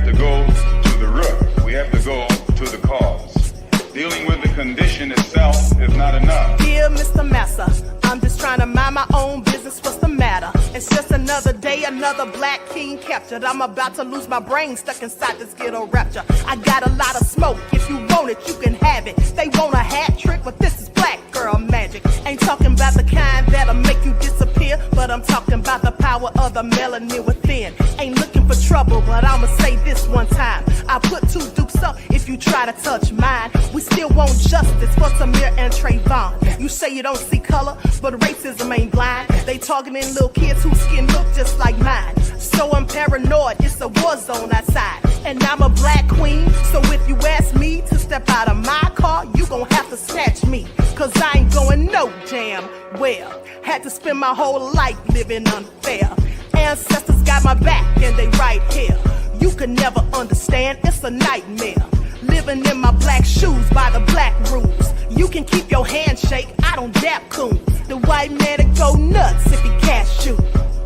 to go to the root. We have to go to the cause. Dealing with the condition itself is not enough. Dear Mr. Massa, I'm just trying to mind my own business. What's the matter? It's just another day, another black king captured. I'm about to lose my brain, stuck inside this ghetto rapture. I got a lot of smoke. If you want it, you can have it. They want a hat trick, but this is black girl magic. Ain't talking about the kind that'll make you disappear, but I'm talking about the power of the melanin within. Ain't looking for trouble, but I'ma say this one time. I put two dukes up if you try to touch mine. We still want justice for Samir and Trayvon. You say you don't see color, but racism ain't blind. They targeting little kids whose skin look just like mine. So I'm paranoid, it's a war zone outside. And I'm a black queen, so if you ask me to step out of my car, you gon' have to snatch me. Cause I ain't going no damn well. Had to spend my whole life living unfair. Ancestors got my back and they right here. You can never understand, it's a nightmare. Living in my black shoes by the black rules. You can keep your handshake, I don't dap coons. The white man will go nuts if he cash you.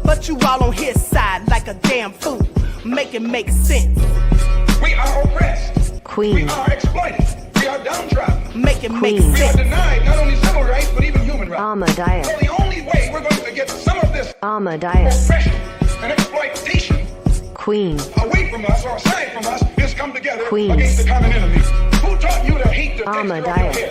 But you all on his side like a damn fool. Make it make sense. We are oppressed. Queen. We are exploited. We are downtrodden. Make it make Queen. We are sense. denied not only civil rights, but even human rights. Ahmadiyah. So the only way we're going to get some of this Ahmadiyah. oppression and exploitation Queen. away from us or aside from us is come together Queen. against the common enemy. Who taught you to hate the texture of your Ahmadiyah. hair?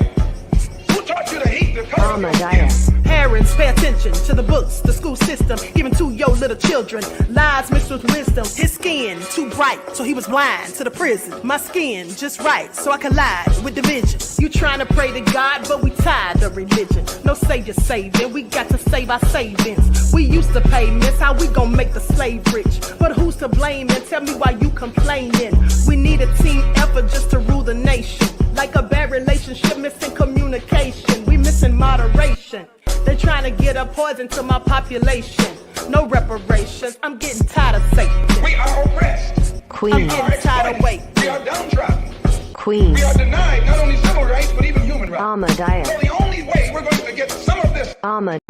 Who taught you to hate the color of your skin? Ahmadiyah. Parents, pay attention to the books, the school system, even to your little children. Lies mixed with wisdom. His skin too bright, so he was blind to the prison. My skin just right, so I collide with division. You trying to pray to God, but we tired of religion. No savior saving, we got to save our savings. We used to pay miss, how we gon' make the slave rich? But who's to blame, and tell me why you complaining? We need a team effort just to rule the nation. Like a bad relationship, missing communication. We missing moderation. They're trying to get a poison to my population. No reparations. I'm getting tired of Satan. We are oppressed. I'm Queen. getting tired of waiting. We are downtrodden. Queen. We are denied not only civil rights, but even human rights. Ahmadiyah. So the only way we're going to get some of this Ahmad.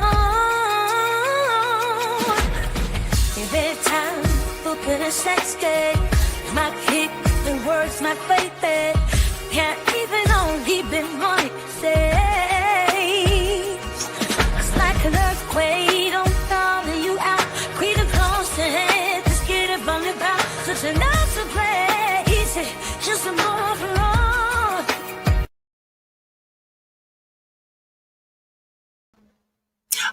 Every time open a sex day, my kick, the words, my baby. Can't even only be money says. It's like an earthquake, don't follow you out. Create a close to head, just get it from the ground. Such a nice to play, easy, just a more for all.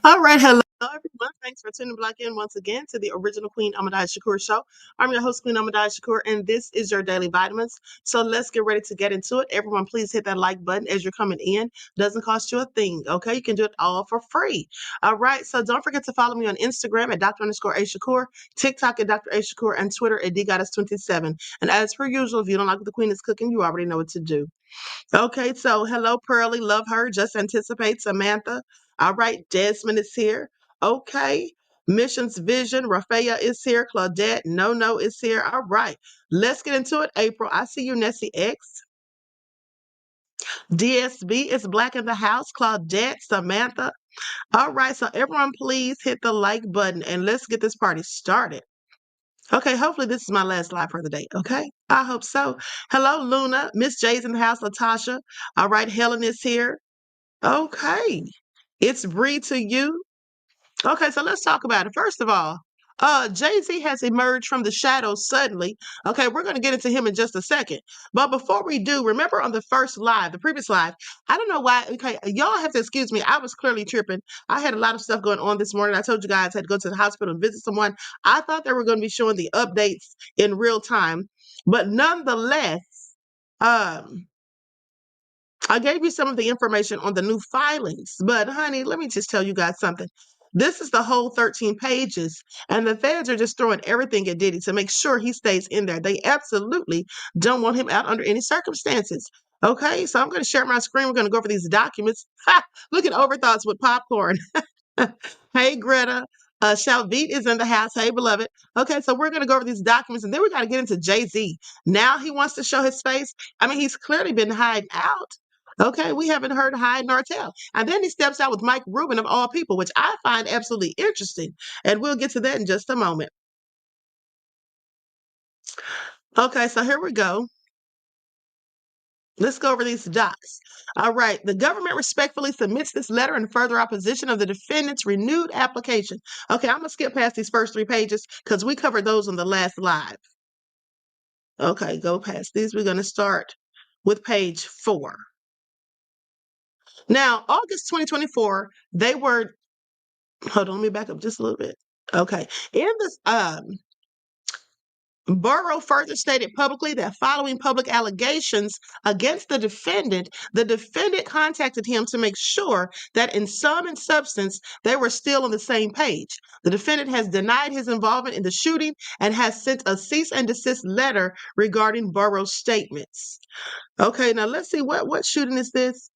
All right, hello everyone. Thanks for tuning back in once again to the original Queen Shakur show. I'm your host, Queen Shakur, and this is your daily vitamins. So let's get ready to get into it. Everyone, please hit that like button as you're coming in. Doesn't cost you a thing, okay? You can do it all for free. All right, so don't forget to follow me on Instagram at Dr_A_Shakur, TikTok at Dr. A Shakur, and Twitter at DGoddess27. And as per usual, if you don't like what the Queen is cooking, you already know what to do. Okay, so hello, Pearly, love her. Just anticipate Samantha. All right, Desmond is here. Okay, Missions Vision, Rafea is here. Claudette, No is here. All right, let's get into it. April, I see you. Nessie X. DSB is black in the house. Claudette, Samantha. All right, so everyone, please hit the like button and let's get this party started. Okay, hopefully this is my last live for the day, okay? I hope so. Hello, Luna. Miss J's in the house, Latasha. All right, Helen is here. Okay. It's Bree to you. Okay, so let's talk about it. First of all, Jay-Z has emerged from the shadows suddenly. Okay, we're going to get into him in just a second. But before we do, remember on the first live, the previous live, I don't know why. Okay, y'all have to excuse me. I was clearly tripping. I had a lot of stuff going on this morning. I told you guys I had to go to the hospital and visit someone. I thought they were going to be showing the updates in real time. But nonetheless, I gave you some of the information on the new filings, but honey, let me just tell you guys something. This is the whole 13 pages, and the feds are just throwing everything at Diddy to make sure he stays in there. They absolutely don't want him out under any circumstances. Okay, so I'm going to share my screen. We're going to go over these documents. Ha! Look at Overthoughts with popcorn. Hey, Greta. Shalvit is in the house. Hey, beloved. Okay, so we're going to go over these documents, and then we got to get into Jay-Z. Now he wants to show his face. I mean, he's clearly been hiding out. Okay, we haven't heard hide nor tell. And then he steps out with Mike Rubin of all people, which I find absolutely interesting. And we'll get to that in just a moment. Okay, so here we go. Let's go over these docs. All right. The government respectfully submits this letter in further opposition of the defendant's renewed application. Okay, I'm going to skip past these first 3 pages because we covered those on the last live. Okay, go past these. We're going to start with page 4. Now, August 2024, they were, hold on, let me back up just a little bit. Okay. In this, Burrow further stated publicly that following public allegations against the defendant contacted him to make sure that in sum and substance, they were still on the same page. The defendant has denied his involvement in the shooting and has sent a cease and desist letter regarding Burrow's statements. Okay, now let's see, what shooting is this?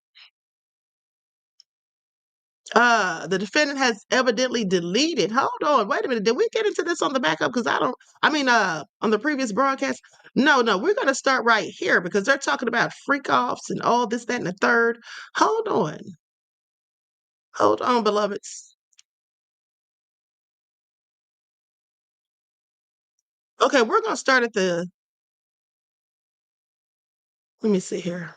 The defendant has evidently deleted. Hold on, wait a minute. Did we get into this on the backup? Because on the previous broadcast. No, we're gonna start right here because they're talking about freak offs and all this, that, and the third. Hold on. Hold on, beloveds. Okay, we're gonna start at the, let me see here.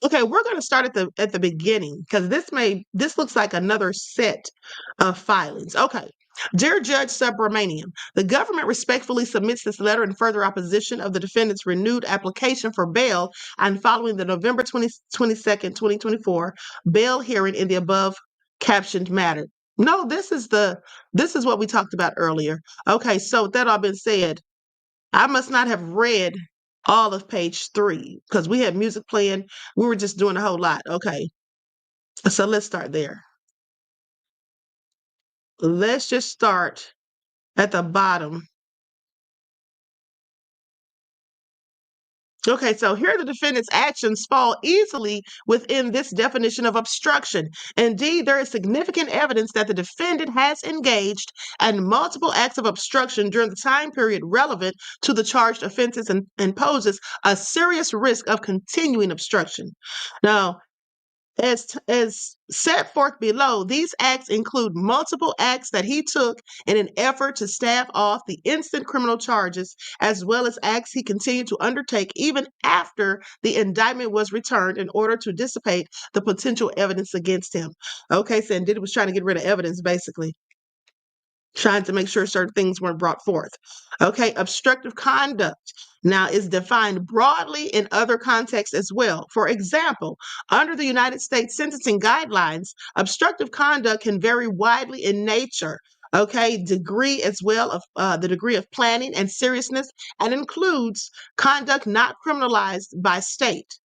Okay, we're going to start at the beginning because this looks like another set of filings. Okay. Dear Judge Subramanian, the government respectfully submits this letter in further opposition of the defendant's renewed application for bail and following the November 22nd, 2024 bail hearing in the above captioned matter. No, this is what we talked about earlier. Okay, so with that all been said, I must not have read all of page 3 because we had music playing. We were just doing a whole lot. Okay. So let's start there. Let's just start at the bottom. Okay, so here the defendant's actions fall easily within this definition of obstruction. Indeed, there is significant evidence that the defendant has engaged in multiple acts of obstruction during the time period relevant to the charged offenses and poses a serious risk of continuing obstruction. Now, as set forth below, these acts include multiple acts that he took in an effort to stave off the instant criminal charges, as well as acts he continued to undertake even after the indictment was returned in order to dissipate the potential evidence against him. Okay, so Diddy was trying to get rid of evidence, basically. Trying to make sure certain things weren't brought forth. Okay, obstructive conduct now is defined broadly in other contexts as well. For example, under the United States sentencing guidelines, obstructive conduct can vary widely in nature. Okay, degree as well of the degree of planning and seriousness, and includes conduct not criminalized by state.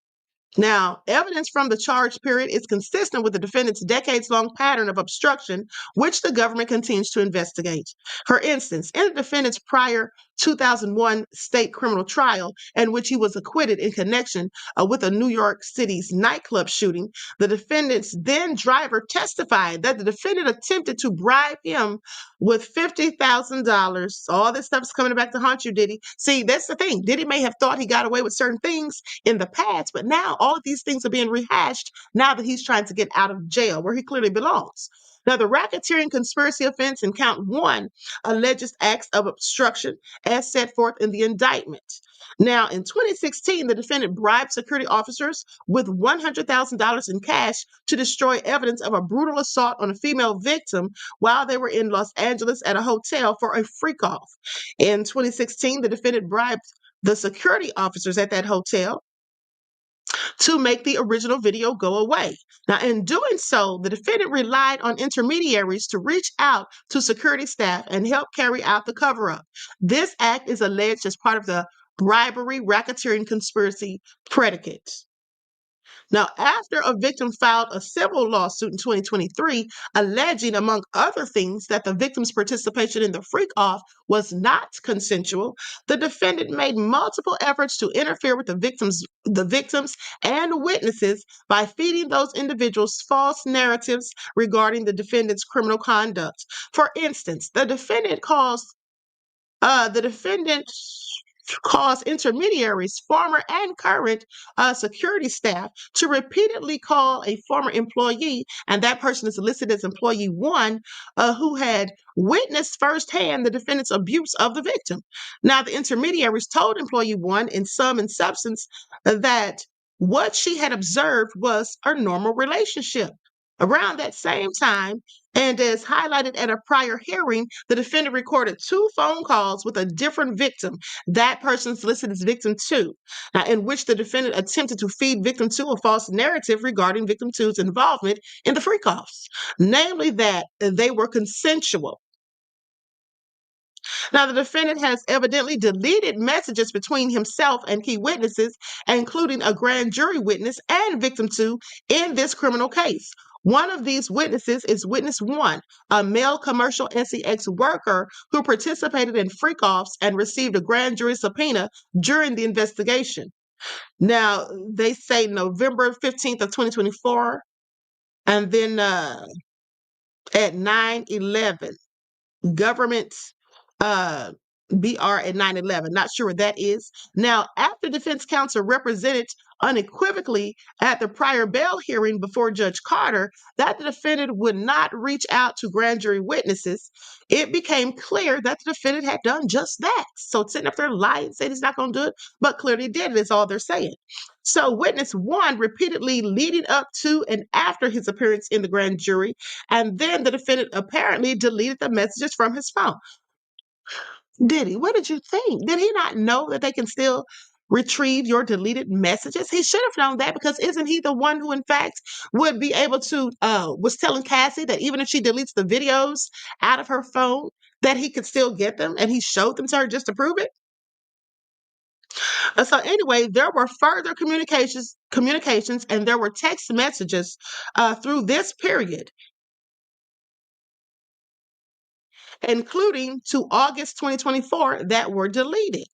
Now, evidence from the charge period is consistent with the defendant's decades-long pattern of obstruction, which the government continues to investigate. For instance, in the defendant's prior 2001 state criminal trial, in which he was acquitted in connection with a New York City's nightclub shooting, the defendant's then driver testified that the defendant attempted to bribe him with $50,000. All this stuff is coming back to haunt you, Diddy. See, that's the thing. Diddy may have thought he got away with certain things in the past, but now all of these things are being rehashed now that he's trying to get out of jail where he clearly belongs. Now, the racketeering conspiracy offense in count 1 alleges acts of obstruction as set forth in the indictment. Now, in 2016, the defendant bribed security officers with $100,000 in cash to destroy evidence of a brutal assault on a female victim while they were in Los Angeles at a hotel for a freak-off. In 2016, the defendant bribed the security officers at that hotel to make the original video go away. Now, in doing so, the defendant relied on intermediaries to reach out to security staff and help carry out the cover-up. This act is alleged as part of the bribery racketeering conspiracy predicate. Now, after a victim filed a civil lawsuit in 2023, alleging, among other things, that the victim's participation in the freak-off was not consensual, the defendant made multiple efforts to interfere with the victims and witnesses by feeding those individuals false narratives regarding the defendant's criminal conduct. For instance, the defendant caused intermediaries, former and current security staff, to repeatedly call a former employee, and that person is listed as employee one, who had witnessed firsthand the defendant's abuse of the victim. Now, the intermediaries told employee one in sum and substance that what she had observed was a normal relationship. Around that same time, and as highlighted at a prior hearing, the defendant recorded 2 phone calls with a different victim. That person's listed as victim 2, in which the defendant attempted to feed victim 2 a false narrative regarding victim 2's involvement in the freak offs, namely that they were consensual. Now, the defendant has evidently deleted messages between himself and key witnesses, including a grand jury witness and victim 2 in this criminal case. One of these witnesses is witness 1, a male commercial NCX worker who participated in freak-offs and received a grand jury subpoena during the investigation. Now, they say November 15th of 2024, and then at 9/11, government BR at 9/11. Not sure what that is. Now, after defense counsel represented unequivocally at the prior bail hearing before Judge Carter that the defendant would not reach out to grand jury witnesses, it became clear that the defendant had done just that. So sitting up there lying, saying he's not going to do it, but clearly did it, is all they're saying. So witness 1 repeatedly leading up to and after his appearance in the grand jury, and then the defendant apparently deleted the messages from his phone. Did he? What did you think? Did he not know that they can still retrieve your deleted messages? He should have known that, because isn't he the one who, in fact, would be able to, was telling Cassie that even if she deletes the videos out of her phone, that he could still get them, and he showed them to her just to prove it? So anyway, there were further communications, and there were text messages through this period, including to August 2024, that were deleted.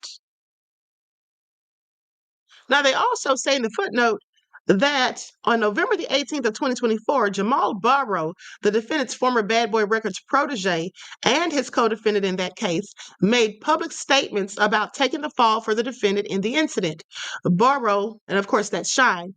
Now, they also say in the footnote that on November the 18th of 2024, Jamal Barrow, the defendant's former Bad Boy Records protege and his co-defendant in that case, made public statements about taking the fall for the defendant in the incident. Barrow, and of course that's Shine,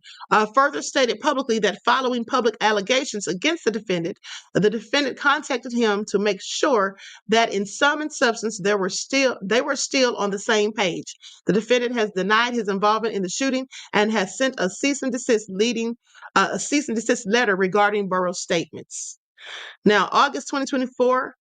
further stated publicly that following public allegations against the defendant contacted him to make sure that in sum and substance they were still on the same page. The defendant has denied his involvement in the shooting and has sent a cease and desist letter regarding Burrow's statements. Now, August 2024,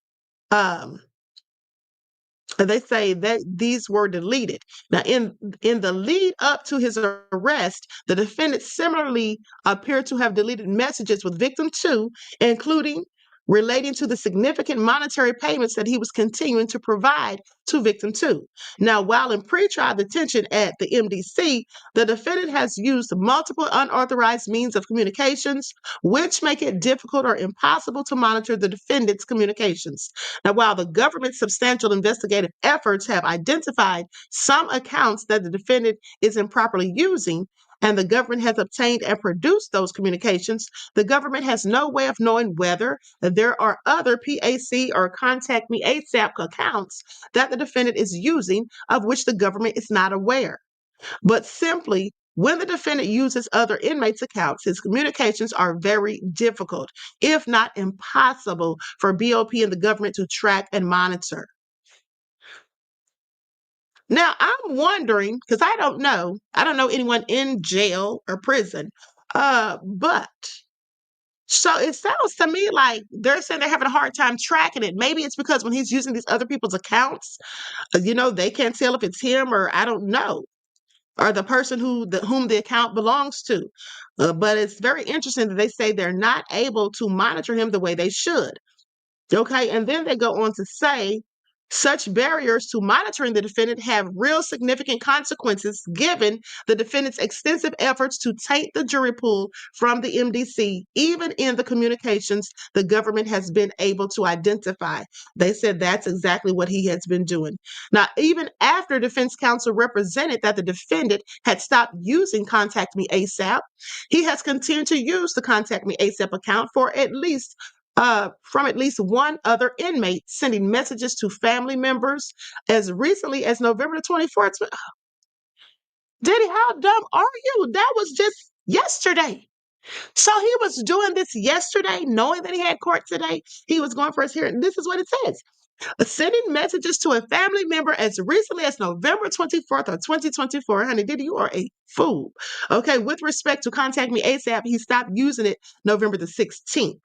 they say that these were deleted. Now, in the lead up to his arrest, the defendant similarly appeared to have deleted messages with victim 2, including relating to the significant monetary payments that he was continuing to provide to victim 2. Now, while in pretrial detention at the MDC, the defendant has used multiple unauthorized means of communications, which make it difficult or impossible to monitor the defendant's communications. Now, while the government's substantial investigative efforts have identified some accounts that the defendant is improperly using, and the government has obtained and produced those communications, the government has no way of knowing whether there are other PAC or Contact Me ASAP accounts that the defendant is using, of which the government is not aware. But simply, when the defendant uses other inmates' accounts, his communications are very difficult, if not impossible, for BOP and the government to track and monitor. Now, I'm wondering, because I don't know anyone in jail or prison, but so it sounds to me like they're saying they're having a hard time tracking it. Maybe it's because when he's using these other people's accounts, they can't tell if it's him or I don't know, or the person whom the account belongs to. But it's very interesting that they say they're not able to monitor him the way they should. Okay, and then they go on to say, such barriers to monitoring the defendant have real significant consequences given the defendant's extensive efforts to taint the jury pool from the MDC, even in the communications the government has been able to identify. They said that's exactly what he has been doing. Now, even after defense counsel represented that the defendant had stopped using Contact Me ASAP, he has continued to use the Contact Me ASAP account for at least from at least one other inmate, sending messages to family members as recently as November the 24th. Diddy, how dumb are you? That was just yesterday. So he was doing this yesterday, knowing that he had court today. He was going for his hearing. This is what it says. Sending messages to a family member as recently as November 24th of 2024. Honey, Diddy, you are a fool. Okay, with respect to contact me ASAP, he stopped using it November the 16th.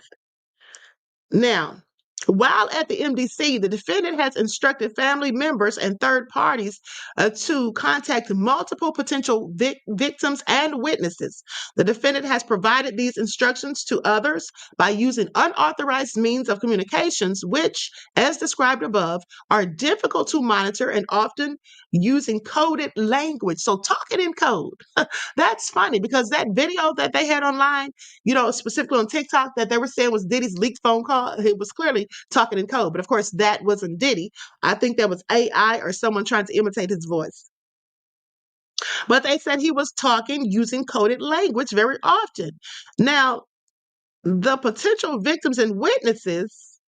Now, while at the MDC, the defendant has instructed family members and third parties to contact multiple potential victims and witnesses. The defendant has provided these instructions to others by using unauthorized means of communications, which, as described above, are difficult to monitor and often using coded language. So, talking in code. That's funny because that video that they had online, specifically on TikTok that they were saying was Diddy's leaked phone call, it was clearly talking in code. But of course, that wasn't Diddy. I think that was AI or someone trying to imitate his voice. But they said he was talking using coded language very often. Now, the potential victims and witnesses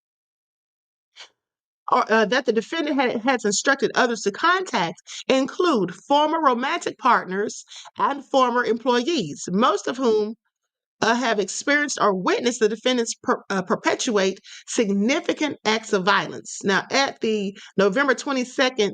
that the defendant has instructed others to contact include former romantic partners and former employees, most of whom have experienced or witnessed the defendants perpetuate significant acts of violence. Now, at the November 22nd,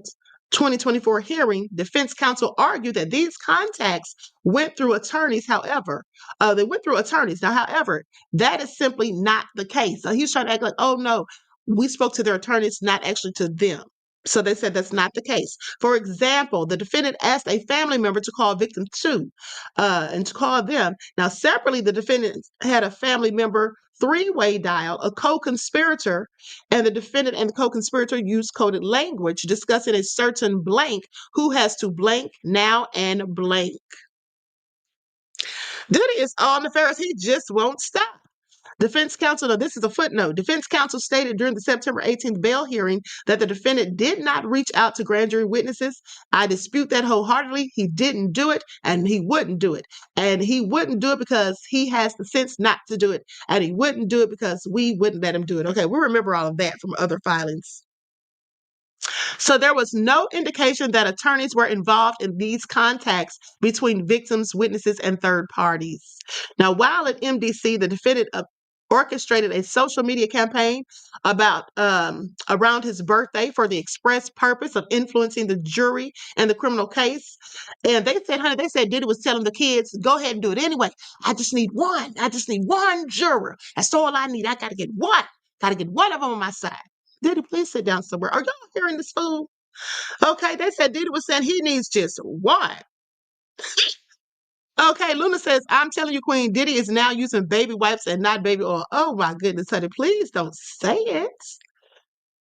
2024 hearing, defense counsel argued that these contacts went through attorneys. However, they went through attorneys. Now, however, that is simply not the case. So he's trying to act like, oh no, we spoke to their attorneys, not actually to them. So they said that's not the case. For example, the defendant asked a family member to call victim 2 and to call them. Now, separately, the defendant had a family member three-way dial, a co-conspirator, and the defendant and the co-conspirator used coded language discussing a certain blank who has to blank now and blank. Diddy is all nefarious. He just won't stop. Defense counsel, now this is a footnote. Defense counsel stated during the September 18th bail hearing that the defendant did not reach out to grand jury witnesses. I dispute that wholeheartedly. He didn't do it and he wouldn't do it. And he wouldn't do it because he has the sense not to do it. And he wouldn't do it because we wouldn't let him do it. Okay, we remember all of that from other filings. So there was no indication that attorneys were involved in these contacts between victims, witnesses, and third parties. Now, while at MDC, the defendant orchestrated a social media campaign around his birthday for the express purpose of influencing the jury and the criminal case. And they said Diddy was telling the kids, go ahead and do it anyway. I just need one juror. That's all I need. I got to get one. Got to get one of them on my side. Diddy, please sit down somewhere. Are y'all hearing this fool? Okay, they said Diddy was saying he needs just one. Okay, Luna says, I'm telling you, Queen, Diddy is now using baby wipes and not baby oil. Oh my goodness, honey, please don't say it.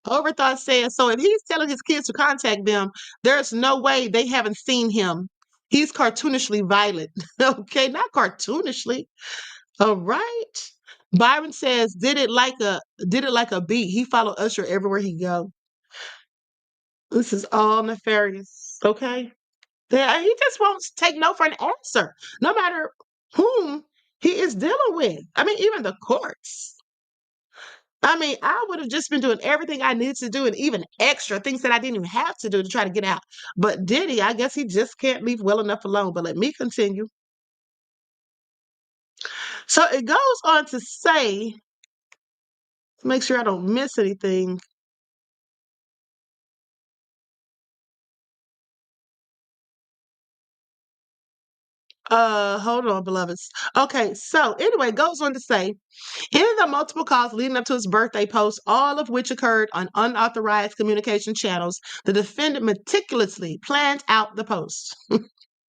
Overthought says, so if he's telling his kids to contact them, there's no way they haven't seen him. He's cartoonishly violent. Okay, not cartoonishly. All right. Byron says, did it like a beat. He followed Usher everywhere he go. This is all nefarious. Okay. Yeah, he just won't take no for an answer, no matter whom he is dealing with. I mean, even the courts. I mean, I would have just been doing everything I needed to do and even extra things that I didn't even have to do to try to get out. But Diddy, I guess he just can't leave well enough alone. But let me continue. So it goes on to say, make sure I don't miss anything. Hold on, beloveds. Okay, so anyway, it goes on to say, in the multiple calls leading up to his birthday post, all of which occurred on unauthorized communication channels, the defendant meticulously planned out the post.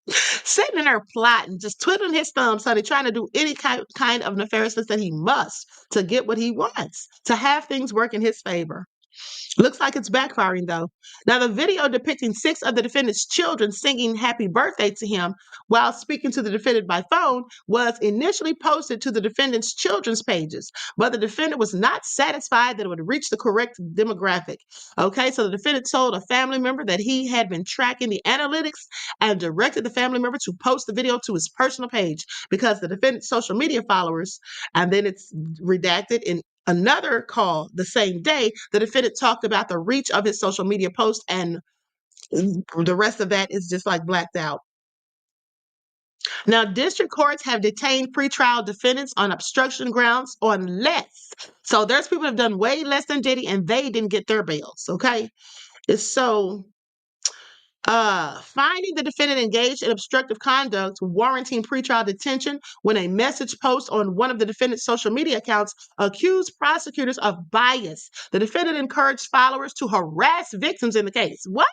Sitting in there plotting, just twiddling his thumbs, honey, trying to do any kind of nefariousness that he must to get what he wants, to have things work in his favor. Looks like it's backfiring, though. Now, the video depicting 6 of the defendant's children singing happy birthday to him while speaking to the defendant by phone was initially posted to the defendant's children's pages, but the defendant was not satisfied that it would reach the correct demographic. Okay, so the defendant told a family member that he had been tracking the analytics and directed the family member to post the video to his personal page because the defendant's social media followers, and then it's redacted in another call the same day, the defendant talked about the reach of his social media post, and the rest of that is just like blacked out. Now, district courts have detained pretrial defendants on obstruction grounds on less. So there's people that have done way less than Diddy, and they didn't get their bails. Okay, so finding the defendant engaged in obstructive conduct warranting pretrial detention when a message post on one of the defendant's social media accounts accused prosecutors of bias. The defendant encouraged followers to harass victims in the case. What?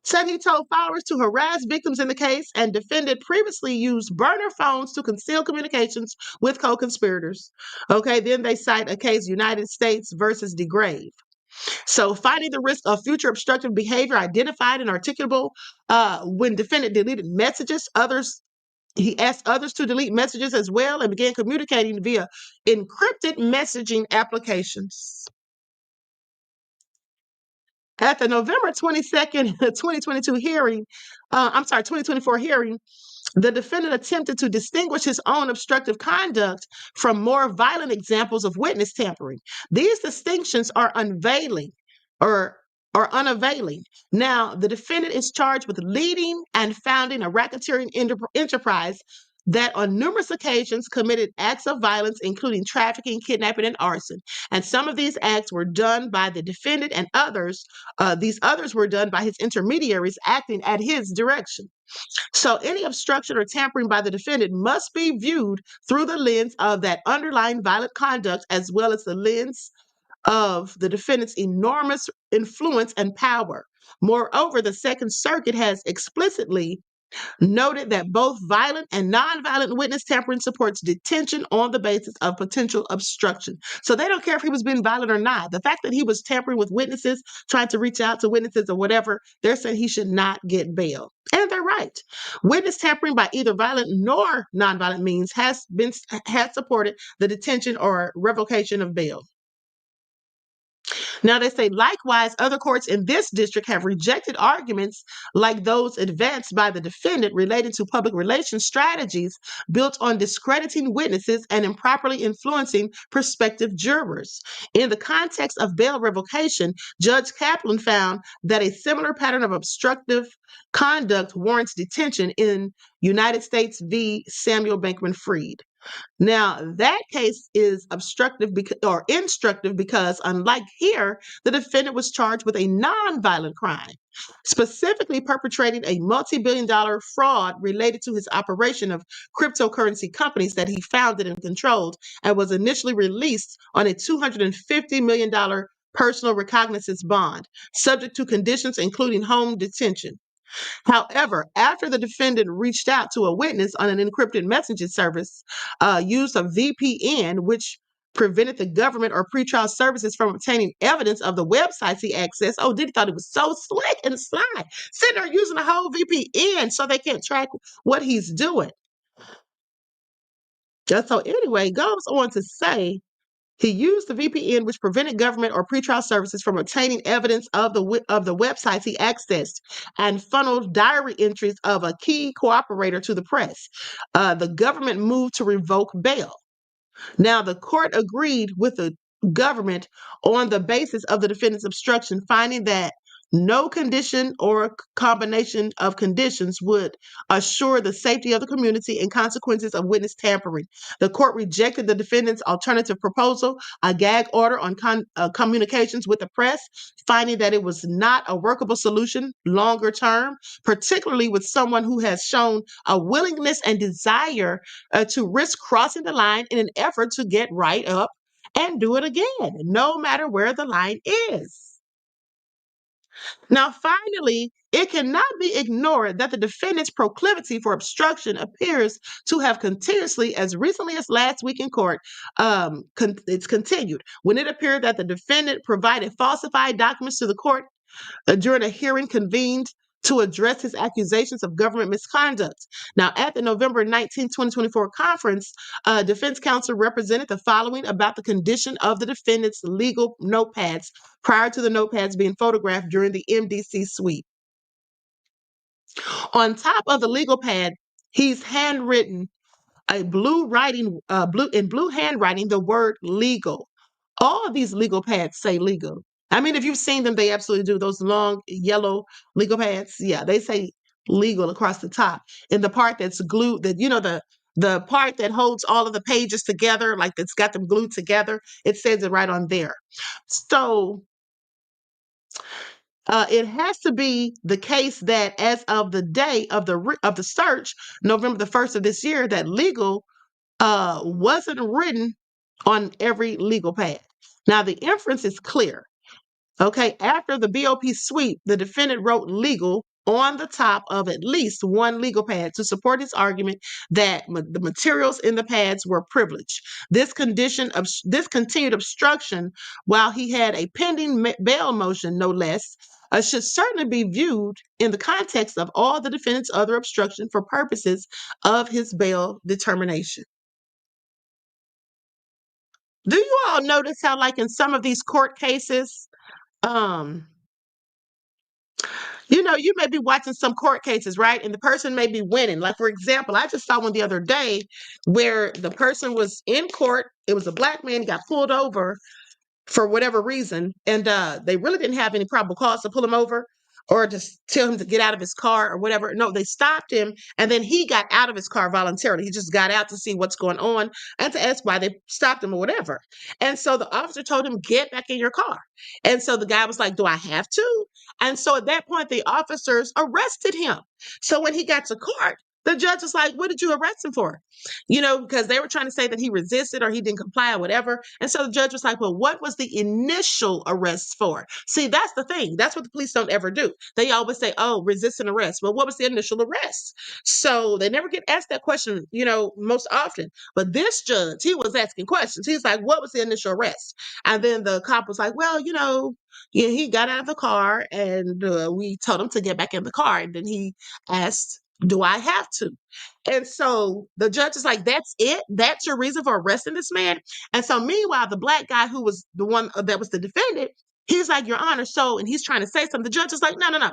Said he told followers to harass victims in the case, and defendant previously used burner phones to conceal communications with co-conspirators. Okay, then they cite a case, United States versus DeGrave. So finding the risk of future obstructive behavior identified and articulable when defendant deleted messages, he asked others to delete messages as well and began communicating via encrypted messaging applications. At the November 22nd, 2022 hearing, 2024 hearing, the defendant attempted to distinguish his own obstructive conduct from more violent examples of witness tampering. These distinctions are unavailing. Now, the defendant is charged with leading and founding a racketeering enterprise that on numerous occasions committed acts of violence, including trafficking, kidnapping, and arson. And some of these acts were done by the defendant, and these others were done by his intermediaries acting at his direction. So any obstruction or tampering by the defendant must be viewed through the lens of that underlying violent conduct, as well as the lens of the defendant's enormous influence and power. Moreover, the Second Circuit has explicitly noted that both violent and nonviolent witness tampering supports detention on the basis of potential obstruction. So they don't care if he was being violent or not. The fact that he was tampering with witnesses, trying to reach out to witnesses or whatever, they're saying he should not get bail. And they're right. Witness tampering by either violent nor nonviolent means has supported the detention or revocation of bail. Now, they say, likewise, other courts in this district have rejected arguments like those advanced by the defendant relating to public relations strategies built on discrediting witnesses and improperly influencing prospective jurors. In the context of bail revocation, Judge Kaplan found that a similar pattern of obstructive conduct warrants detention in United States v. Samuel Bankman-Fried. Now, that case is instructive because, unlike here, the defendant was charged with a nonviolent crime, specifically perpetrating a multi-billion-dollar fraud related to his operation of cryptocurrency companies that he founded and controlled, and was initially released on a $250 million personal recognizance bond, subject to conditions including home detention. However, after the defendant reached out to a witness on an encrypted messaging service, used a VPN, which prevented the government or pretrial services from obtaining evidence of the websites he accessed. Oh, Diddy thought it was so slick and sly, sitting there using a whole VPN so they can't track what he's doing. So anyway, goes on to say, he used the VPN, which prevented government or pretrial services from obtaining evidence of the websites he accessed, and funneled diary entries of a key cooperator to the press. The government moved to revoke bail. Now, the court agreed with the government on the basis of the defendant's obstruction, finding that no condition or combination of conditions would assure the safety of the community and consequences of witness tampering. The court rejected the defendant's alternative proposal, a gag order on communications with the press, finding that it was not a workable solution longer term, particularly with someone who has shown a willingness and desire to risk crossing the line in an effort to get right up and do it again, no matter where the line is. Now, finally, it cannot be ignored that the defendant's proclivity for obstruction appears to have continuously, as recently as last week in court, it's continued, when it appeared that the defendant provided falsified documents to the court during a hearing convened to address his accusations of government misconduct. Now, at the November 19, 2024 conference, defense counsel represented the following about the condition of the defendant's legal notepads prior to the notepads being photographed during the MDC sweep. On top of the legal pad, he's handwritten a blue handwriting, the word legal. All of these legal pads say legal. I mean, if you've seen them, they absolutely do. Those long yellow legal pads, yeah, they say legal across the top. And the part that's glued, that the part that holds all of the pages together, like that's got them glued together, it says it right on there. So it has to be the case that as of the day of the search, November the 1st of this year, that legal wasn't written on every legal pad. Now the inference is clear. Okay, after the BOP sweep, the defendant wrote legal on the top of at least one legal pad to support his argument that the materials in the pads were privileged. This continued obstruction, while he had a pending bail motion, no less, should certainly be viewed in the context of all the defendant's other obstruction for purposes of his bail determination. Do you all notice how, like in some of these court cases, um, you may be watching some court cases, right? And the person may be winning. Like, for example, I just saw one the other day where the person was in court. It was a black man, he got pulled over for whatever reason, and they really didn't have any probable cause to pull him over or just tell him to get out of his car or whatever. No, they stopped him, and then he got out of his car voluntarily. He just got out to see what's going on and to ask why they stopped him or whatever. And so the officer told him, get back in your car. And so the guy was like, do I have to? And so at that point, the officers arrested him. So when he got to court, the judge was like, what did you arrest him for? Because they were trying to say that he resisted or he didn't comply or whatever. And so the judge was like, well, what was the initial arrest for? See, that's the thing. That's what the police don't ever do. They always say, oh, resisting arrest. Well, what was the initial arrest? So they never get asked that question, most often. But this judge, he was asking questions. He's like, what was the initial arrest? And then the cop was like, well, yeah, he got out of the car and we told him to get back in the car. And then he asked, do I have to? And so the judge is like, that's it? That's your reason for arresting this man? And so meanwhile, the black guy who was the one that was the defendant, he's like, Your Honor, so, and he's trying to say something. The judge is like, no, no, no.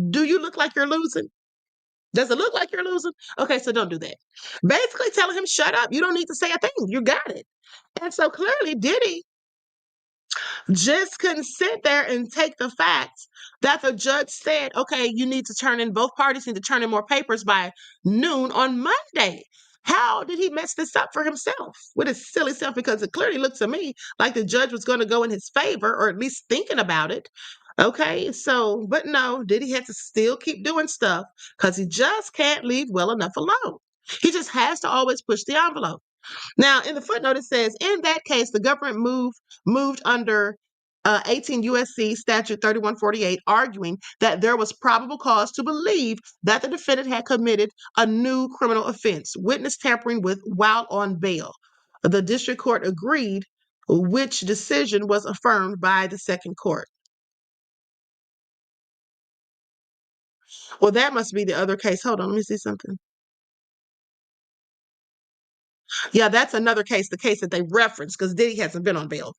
Do you look like you're losing? Does it look like you're losing? Okay, so don't do that. Basically telling him, shut up. You don't need to say a thing. You got it. And so clearly Diddy just couldn't sit there and take the facts that the judge said, okay, both parties need to turn in more papers by noon on Monday. How did he mess this up for himself with his silly self? Because it clearly looked to me like the judge was going to go in his favor, or at least thinking about it. Okay, so, but no, Diddy had to still keep doing stuff because he just can't leave well enough alone. He just has to always push the envelope. Now, in the footnote, it says, in that case, the government moved under 18 U.S.C. Statute 3148, arguing that there was probable cause to believe that the defendant had committed a new criminal offense, witness tampering with while on bail. The district court agreed, which decision was affirmed by the second court. Well, that must be the other case. Hold on, let me see something. Yeah, that's another case, the case that they referenced, because Diddy hasn't been on bail.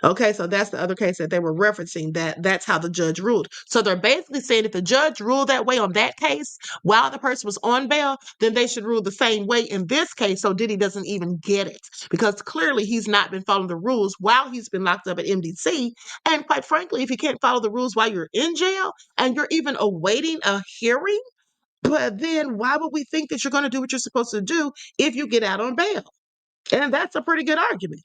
Okay, so that's the other case that they were referencing, that's how the judge ruled. So they're basically saying if the judge ruled that way on that case while the person was on bail, then they should rule the same way in this case, so Diddy doesn't even get it. Because clearly he's not been following the rules while he's been locked up at MDC. And quite frankly, if you can't follow the rules while you're in jail and you're even awaiting a hearing, but then why would we think that you're going to do what you're supposed to do if you get out on bail? And that's a pretty good argument.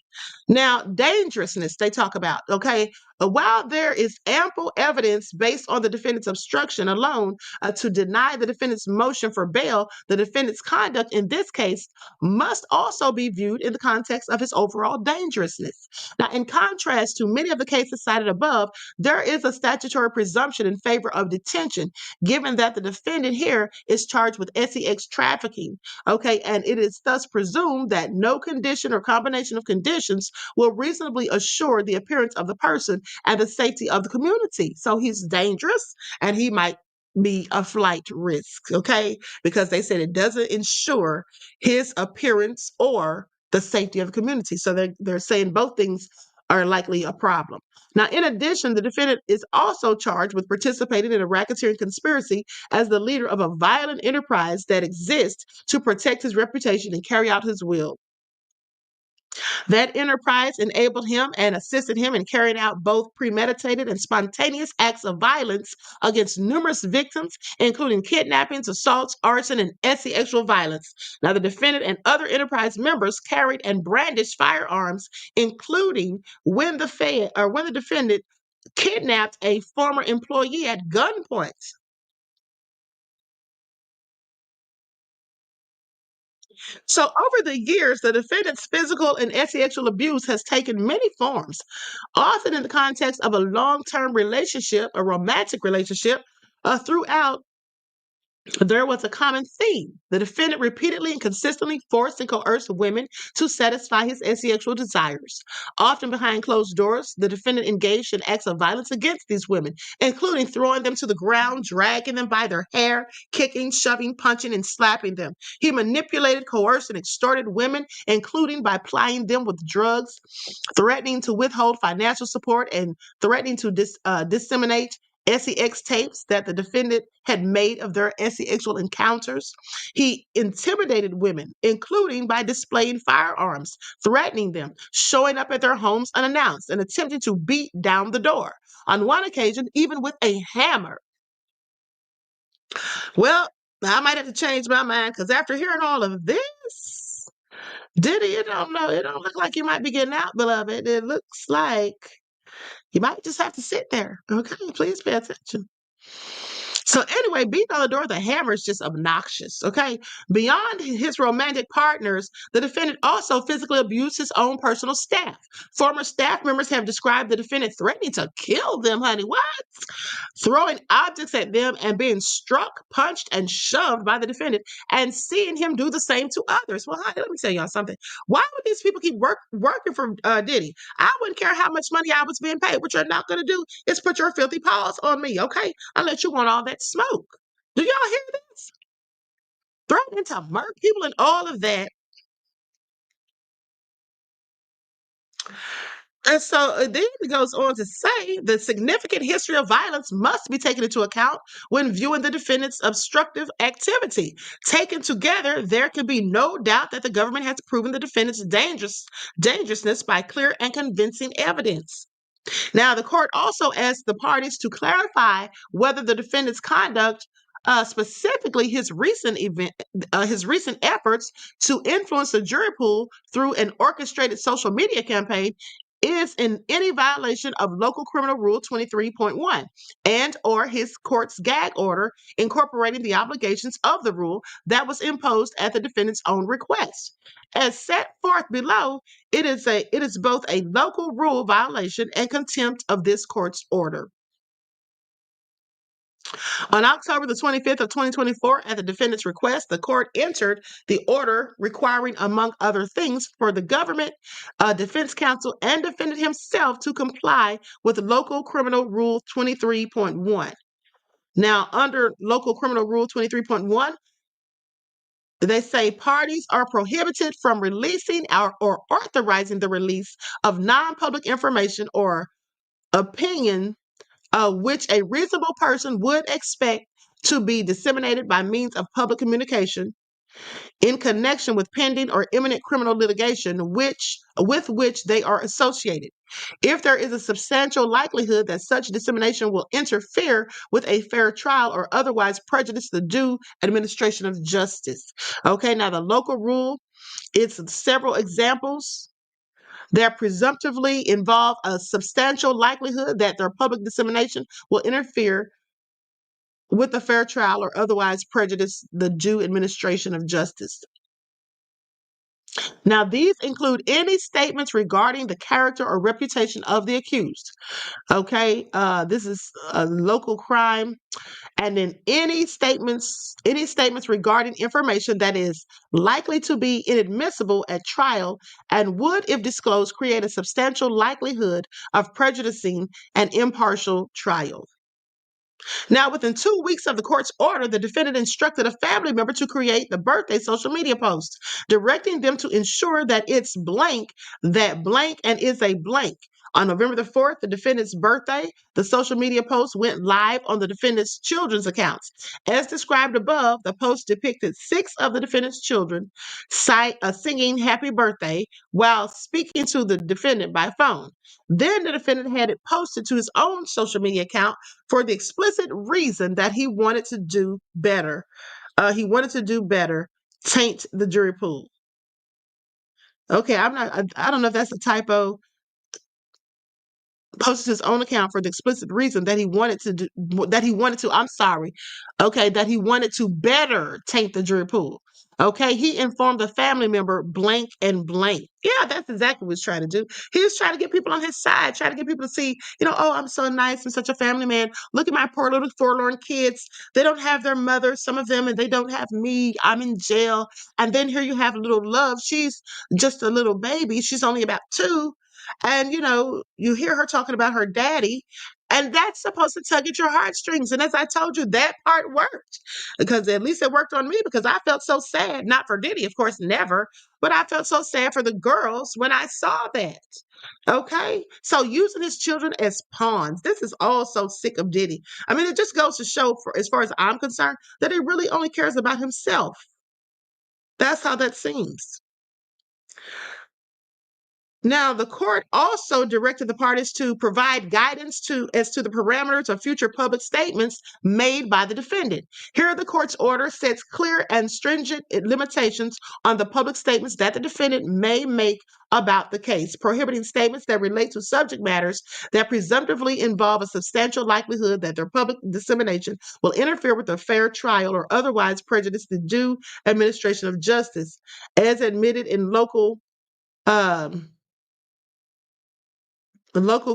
Now, dangerousness, they talk about, okay? While there is ample evidence based on the defendant's obstruction alone to deny the defendant's motion for bail, the defendant's conduct in this case must also be viewed in the context of his overall dangerousness. Now, in contrast to many of the cases cited above, there is a statutory presumption in favor of detention, given that the defendant here is charged with sex trafficking, okay? And it is thus presumed that no condition or combination of conditions will reasonably assure the appearance of the person and the safety of the community. So he's dangerous and he might be a flight risk, okay? Because they said it doesn't ensure his appearance or the safety of the community. So they're saying both things are likely a problem. Now, in addition, the defendant is also charged with participating in a racketeering conspiracy as the leader of a violent enterprise that exists to protect his reputation and carry out his will. That enterprise enabled him and assisted him in carrying out both premeditated and spontaneous acts of violence against numerous victims, including kidnappings, assaults, arson, and sexual violence. Now, the defendant and other enterprise members carried and brandished firearms, including when the defendant kidnapped a former employee at gunpoint. So, over the years, the defendant's physical and sexual abuse has taken many forms, often in the context of a long term relationship, a romantic relationship. Throughout, there was a common theme. The defendant repeatedly and consistently forced and coerced women to satisfy his sexual desires. Often behind closed doors, the defendant engaged in acts of violence against these women, including throwing them to the ground, dragging them by their hair, kicking, shoving, punching, and slapping them. He manipulated, coerced, and extorted women, including by plying them with drugs, threatening to withhold financial support, and threatening to disseminate sex tapes that the defendant had made of their sexual encounters. He intimidated women, including by displaying firearms, threatening them, showing up at their homes unannounced, and attempting to beat down the door. On one occasion, even with a hammer. Well, I might have to change my mind because after hearing all of this, Diddy, it don't look like you might be getting out, beloved. It looks like you might just have to sit there. Okay, please pay attention. So anyway, beating on the door with a hammer is just obnoxious, okay? Beyond his romantic partners, the defendant also physically abused his own personal staff. Former staff members have described the defendant threatening to kill them, honey. What? Throwing objects at them and being struck, punched, and shoved by the defendant, and seeing him do the same to others. Well, honey, let me tell y'all something. Why would these people keep working for Diddy? I wouldn't care how much money I was being paid. What you're not going to do is put your filthy paws on me, okay? Unless you want all that smoke. Do y'all hear this? Threatening to murder people and all of that. And so then it goes on to say the significant history of violence must be taken into account when viewing the defendant's obstructive activity. Taken together, there can be no doubt that the government has proven the defendant's dangerousness by clear and convincing evidence. Now, the court also asked the parties to clarify whether the defendant's conduct, specifically his recent efforts to influence the jury pool through an orchestrated social media campaign, is in any violation of Local Criminal Rule 23.1 and or his court's gag order incorporating the obligations of the rule that was imposed at the defendant's own request. As set forth below, it is both a local rule violation and contempt of this court's order. On October the 25th of 2024, at the defendant's request, the court entered the order requiring, among other things, for the government, defense counsel, and defendant himself to comply with Local Criminal Rule 23.1. Now, under Local Criminal Rule 23.1, they say parties are prohibited from releasing or authorizing the release of non-public information or opinion which a reasonable person would expect to be disseminated by means of public communication in connection with pending or imminent criminal litigation with which they are associated. If there is a substantial likelihood that such dissemination will interfere with a fair trial or otherwise prejudice the due administration of justice. Okay, now the local rule, it's several examples that presumptively involve a substantial likelihood that their public dissemination will interfere with a fair trial or otherwise prejudice the due administration of justice. Now, these include any statements regarding the character or reputation of the accused. Okay, this is a local crime. And then any statements regarding information that is likely to be inadmissible at trial and would, if disclosed, create a substantial likelihood of prejudicing an impartial trial. Now, within 2 weeks of the court's order, the defendant instructed a family member to create the birthday social media post, directing them to ensure that it's blank, that blank, and is a blank On November the 4th, the defendant's birthday, the social media post went live on the defendant's children's accounts. As described above, the post depicted 6 of the defendant's children singing happy birthday while speaking to the defendant by phone. Then the defendant had it posted to his own social media account for the explicit reason that he wanted to do better. Taint the jury pool. Okay, I don't know if that's a typo. Posted his own account for the explicit reason that he wanted to that he wanted to better taint the jury pool. Okay, he informed a family member blank and blank. Yeah, that's exactly what he's trying to do. He was trying to get people on his side, trying to get people to see, oh, I'm so nice. I'm such a family man. Look at my poor little forlorn kids. They don't have their mother, some of them, and they don't have me. I'm in jail. And then here you have little Love. She's just a little baby. She's only about 2. And, you hear her talking about her daddy, and that's supposed to tug at your heartstrings. And as I told you, that part worked because at least it worked on me because I felt so sad. Not for Diddy, of course, never, but I felt so sad for the girls when I saw that. Okay. So using his children as pawns, this is all so sick of Diddy. I mean, it just goes to show, as far as I'm concerned, that he really only cares about himself. That's how that seems. Now, the court also directed the parties to provide guidance as to the parameters of future public statements made by the defendant. Here, the court's order sets clear and stringent limitations on the public statements that the defendant may make about the case, prohibiting statements that relate to subject matters that presumptively involve a substantial likelihood that their public dissemination will interfere with a fair trial or otherwise prejudice the due administration of justice, as admitted in the local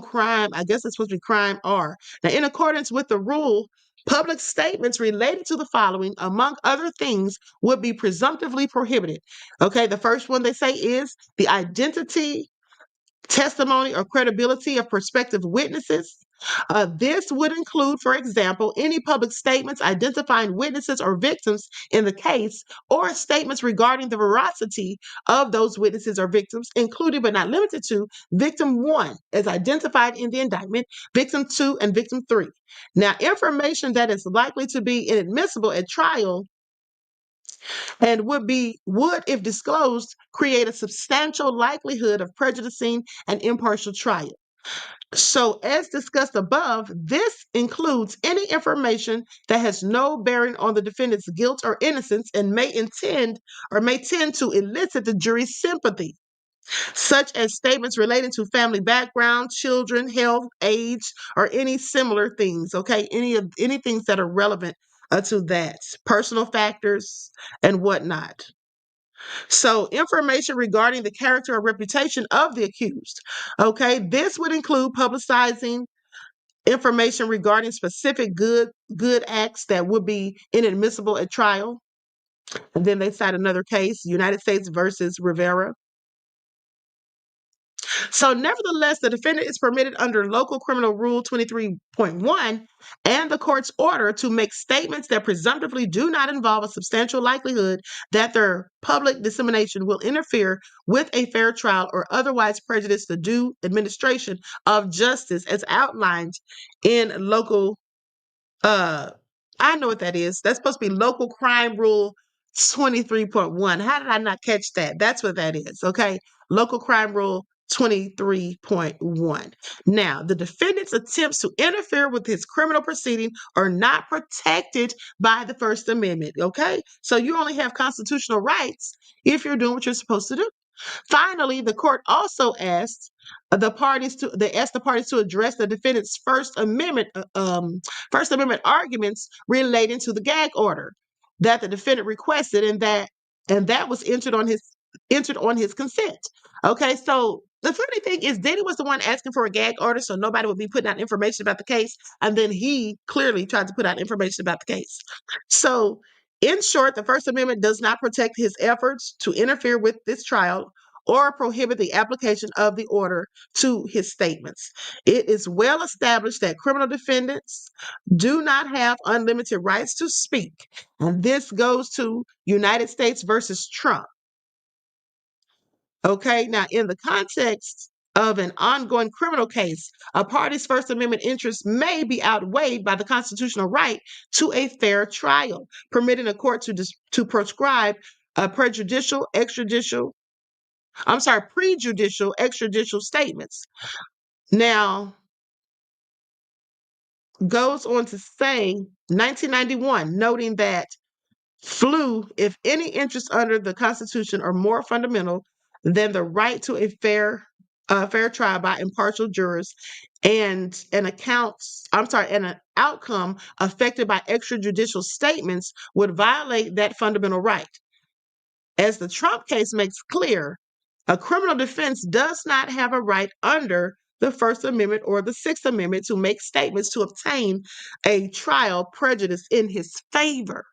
crime, I guess it's supposed to be crime R. Now, in accordance with the rule, public statements related to the following, among other things, would be presumptively prohibited. Okay, the first one they say is the identity, testimony, or credibility of prospective witnesses. This would include, for example, any public statements identifying witnesses or victims in the case, or statements regarding the veracity of those witnesses or victims, including but not limited to victim 1 as identified in the indictment, victim 2, and victim 3. Now, information that is likely to be inadmissible at trial and would, if disclosed, create a substantial likelihood of prejudicing an impartial trial. So, as discussed above, this includes any information that has no bearing on the defendant's guilt or innocence and may tend to elicit the jury's sympathy, such as statements relating to family background, children, health, age, or any similar things. Okay, any things that are relevant to that, personal factors and whatnot. So, information regarding the character or reputation of the accused. Okay, this would include publicizing information regarding specific good acts that would be inadmissible at trial. And then they cite another case, United States versus Rivera. So, nevertheless, the defendant is permitted under Local Criminal Rule 23.1 and the court's order to make statements that presumptively do not involve a substantial likelihood that their public dissemination will interfere with a fair trial or otherwise prejudice the due administration of justice as outlined in Local, I know what that is. That's supposed to be Local Crime Rule 23.1. How did I not catch that? That's what that is, okay? Local Crime Rule 23.1. Now, the defendant's attempts to interfere with his criminal proceeding are not protected by the First Amendment, okay? So you only have constitutional rights if you're doing what you're supposed to do. Finally, the court also asked the parties to address the defendant's First Amendment arguments relating to the gag order that the defendant requested, and that was entered on his consent. Okay, so the funny thing is, Diddy was the one asking for a gag order, so nobody would be putting out information about the case, and then he clearly tried to put out information about the case. So, in short, the First Amendment does not protect his efforts to interfere with this trial or prohibit the application of the order to his statements. It is well established that criminal defendants do not have unlimited rights to speak, and this goes to United States versus Trump. Okay, now in the context of an ongoing criminal case, a party's First Amendment interests may be outweighed by the constitutional right to a fair trial, permitting a court to prescribe prejudicial, extrajudicial statements. Now, goes on to say, 1991, noting that flew if any interests under the Constitution are more fundamental than the right to a fair trial by impartial jurors and an outcome affected by extrajudicial statements would violate that fundamental right. As the Trump case makes clear, a criminal defense does not have a right under the First Amendment or the Sixth Amendment to make statements to obtain a trial prejudice in his favor.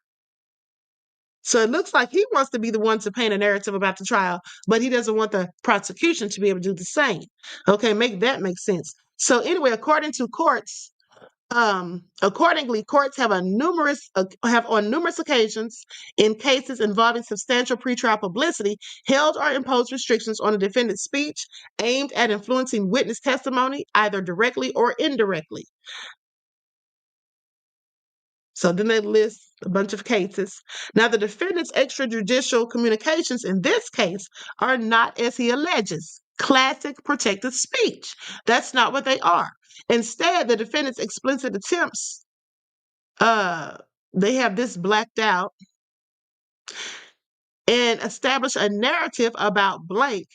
So it looks like he wants to be the one to paint a narrative about the trial, but he doesn't want the prosecution to be able to do the same. Okay, make that make sense. So anyway, according to courts, accordingly, courts have on numerous occasions in cases involving substantial pretrial publicity held or imposed restrictions on a defendant's speech aimed at influencing witness testimony, either directly or indirectly. So then they list a bunch of cases. Now, the defendant's extrajudicial communications in this case are not, as he alleges, classic protected speech. That's not what they are. Instead, the defendant's explicit attempts, they have this blacked out, and establish a narrative about blank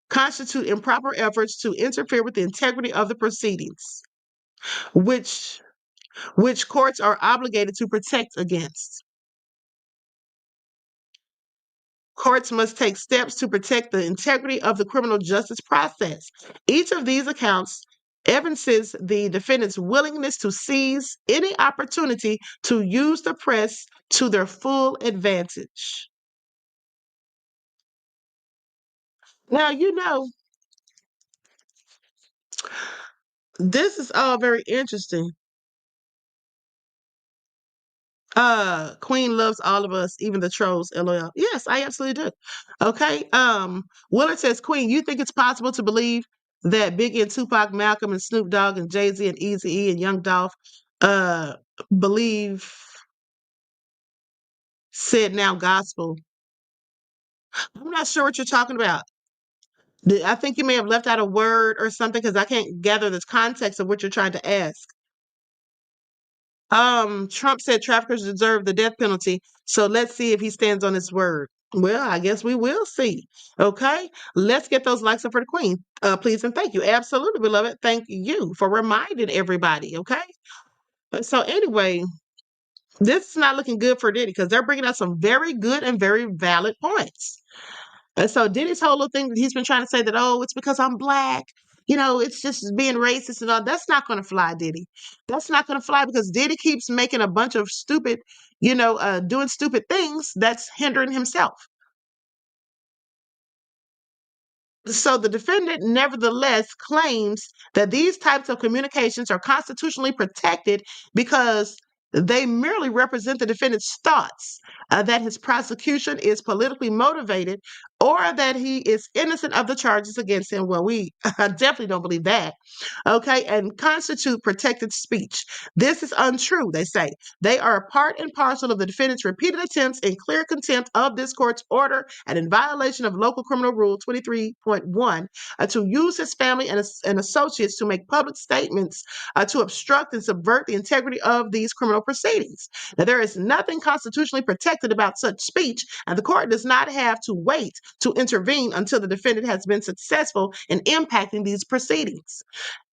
constitute improper efforts to interfere with the integrity of the proceedings, which courts are obligated to protect against. Courts must take steps to protect the integrity of the criminal justice process. Each of these accounts evinces the defendant's willingness to seize any opportunity to use the press to their full advantage. Now, this is all very interesting. Queen loves all of us, even the trolls, LOL. Yes, I absolutely do. Okay. Willard says, Queen, you think it's possible to believe that Biggie and Tupac, Malcolm and Snoop Dogg and Jay-Z and Eazy-E and Young Dolph believe said now gospel? I'm not sure what you're talking about. I think you may have left out a word or something because I can't gather this context of what you're trying to ask. Trump said traffickers deserve the death penalty, so let's see if he stands on his word. Well, I guess we will see. Okay, let's get those likes up for the Queen, please and thank you. Absolutely, beloved. Thank you for reminding everybody. Okay, so anyway, this is not looking good for Diddy because they're bringing out some very good and very valid points. And so Diddy's whole little thing that he's been trying to say that, oh, it's because I'm black, it's just being racist and all. That's not going to fly, Diddy. That's not going to fly because Diddy keeps making a bunch of stupid, doing stupid things that's hindering himself. So the defendant nevertheless claims that these types of communications are constitutionally protected because they merely represent the defendant's thoughts, that his prosecution is politically motivated, or that he is innocent of the charges against him. Well, we definitely don't believe that. Okay, and constitute protected speech. This is untrue, they say. They are a part and parcel of the defendant's repeated attempts in clear contempt of this court's order and in violation of Local Criminal Rule 23.1 to use his family and associates to make public statements to obstruct and subvert the integrity of these criminal proceedings. Now, there is nothing constitutionally protected about such speech, and the court does not have to wait to intervene until the defendant has been successful in impacting these proceedings.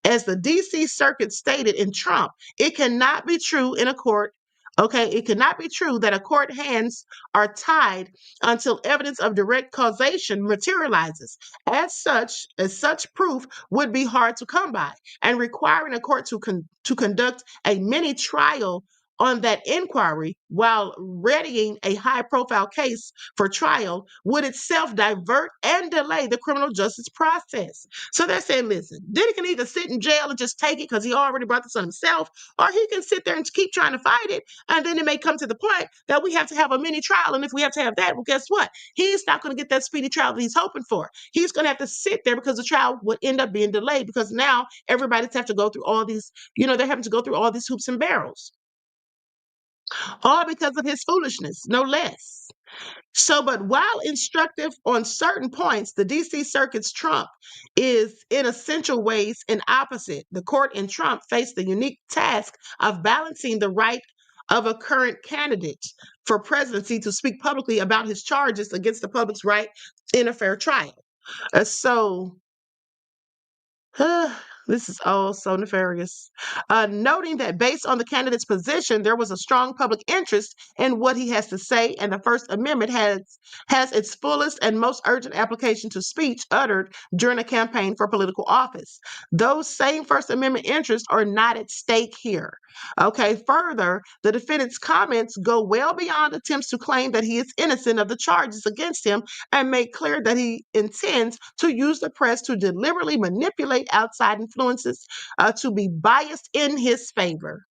As the D.C. Circuit stated in Trump, it cannot be true in a court. Okay, it cannot be true that a court hands are tied until evidence of direct causation materializes. As such proof would be hard to come by, and requiring a court to conduct a mini trial on that inquiry while readying a high profile case for trial would itself divert and delay the criminal justice process. So they're saying, listen, Diddy can either sit in jail and just take it because he already brought this on himself, or he can sit there and keep trying to fight it. And then it may come to the point that we have to have a mini trial. And if we have to have that, well, guess what? He's not going to get that speedy trial that he's hoping for. He's going to have to sit there because the trial would end up being delayed because now everybody's have to go through all these, they're having to go through all these hoops and barrels, all because of his foolishness, no less. So, but while instructive on certain points, the DC Circuit's Trump is in essential ways an opposite. The court in Trump faced the unique task of balancing the right of a current candidate for presidency to speak publicly about his charges against the public's right in a fair trial. So this is all so nefarious. Noting that based on the candidate's position, there was a strong public interest in what he has to say, and the First Amendment has its fullest and most urgent application to speech uttered during a campaign for political office. Those same First Amendment interests are not at stake here. Okay, further, the defendant's comments go well beyond attempts to claim that he is innocent of the charges against him and make clear that he intends to use the press to deliberately manipulate outside influences to be biased in his favor.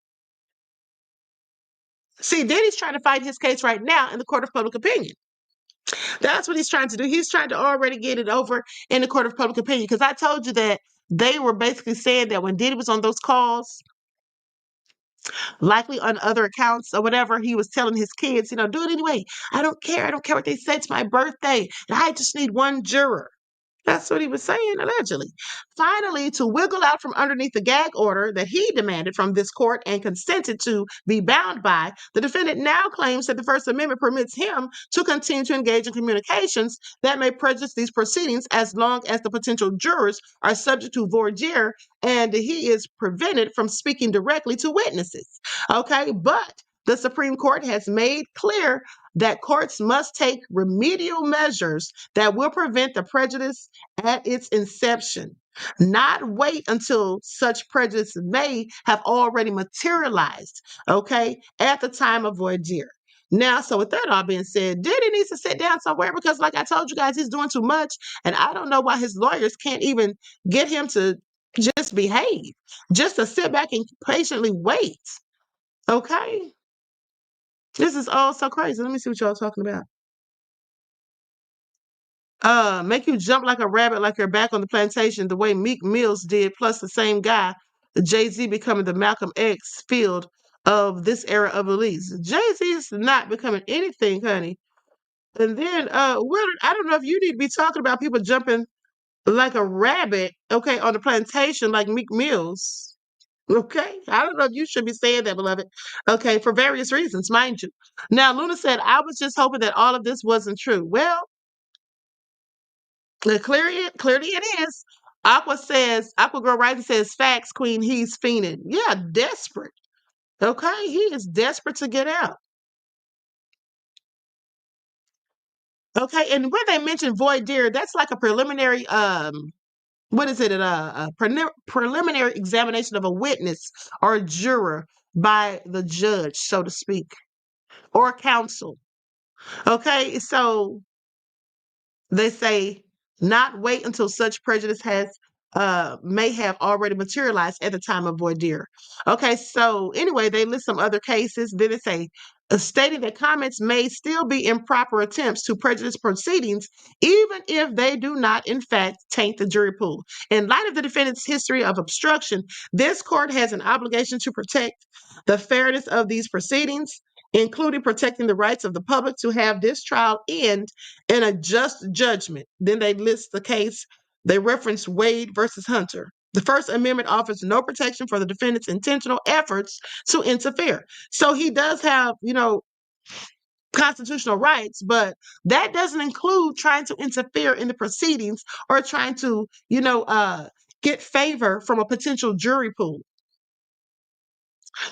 See, Diddy's trying to fight his case right now in the court of public opinion. That's what he's trying to do. He's trying to already get it over in the court of public opinion, because I told you that they were basically saying that when Diddy was on those calls, likely on other accounts or whatever, he was telling his kids, do it anyway. I don't care. I don't care what they say. It's my birthday. I just need one juror. That's what he was saying, allegedly. Finally, to wiggle out from underneath the gag order that he demanded from this court and consented to be bound by, the defendant now claims that the First Amendment permits him to continue to engage in communications that may prejudice these proceedings as long as the potential jurors are subject to voir dire and he is prevented from speaking directly to witnesses. Okay, but the Supreme Court has made clear that courts must take remedial measures that will prevent the prejudice at its inception, not wait until such prejudice may have already materialized, okay, at the time of voir dire. Now, so with that all being said, Diddy needs to sit down somewhere because, like I told you guys, he's doing too much, and I don't know why his lawyers can't even get him to just behave, just to sit back and patiently wait, okay? This is all so crazy. Let me see what y'all talking about. Make you jump like a rabbit, like you're back on the plantation, the way Meek Mills did, plus the same guy, Jay-Z becoming the Malcolm X field of this era of release. Jay-Z is not becoming anything, honey. And then, Willard, I don't know if you need to be talking about people jumping like a rabbit, okay, on the plantation like Meek Mills. Okay, I don't know if you should be saying that, beloved. Okay, for various reasons, mind you. Now, Luna said, I was just hoping that all of this wasn't true. Well, clearly it is. Aqua Girl Rising says, facts, Queen, he's fiending. Yeah, desperate. Okay, he is desperate to get out. Okay, and when they mention voir dire, that's like a preliminary what is it? A preliminary examination of a witness or a juror by the judge, so to speak, or counsel. Okay, so they say not wait until such prejudice may have already materialized at the time of voir dire. Okay, so anyway, they list some other cases. Then they say stating that comments may still be improper attempts to prejudice proceedings, even if they do not, in fact, taint the jury pool. In light of the defendant's history of obstruction, this court has an obligation to protect the fairness of these proceedings, including protecting the rights of the public to have this trial end in a just judgment. Then they list the case. They reference Wade versus Hunter. The First Amendment offers no protection for the defendant's intentional efforts to interfere. So he does have, constitutional rights, but that doesn't include trying to interfere in the proceedings or trying to, get favor from a potential jury pool.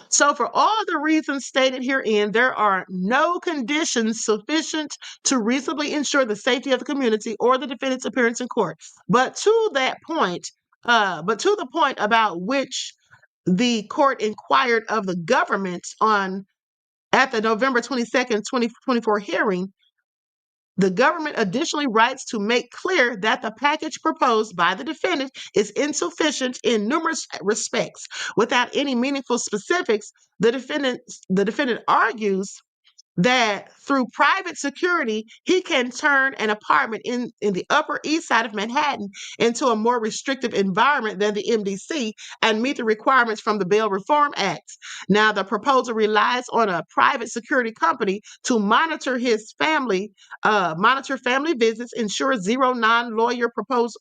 So, for all the reasons stated herein, there are no conditions sufficient to reasonably ensure the safety of the community or the defendant's appearance in court. But to the point about which the court inquired of the government at the November 22nd, 2024 hearing, the government additionally writes to make clear that the package proposed by the defendant is insufficient in numerous respects. Without any meaningful specifics, the defendant argues that through private security, he can turn an apartment in the Upper East Side of Manhattan into a more restrictive environment than the MDC and meet the requirements from the Bail Reform Act. Now, the proposal relies on a private security company to monitor his family, monitor family visits, ensure zero non-lawyer proposal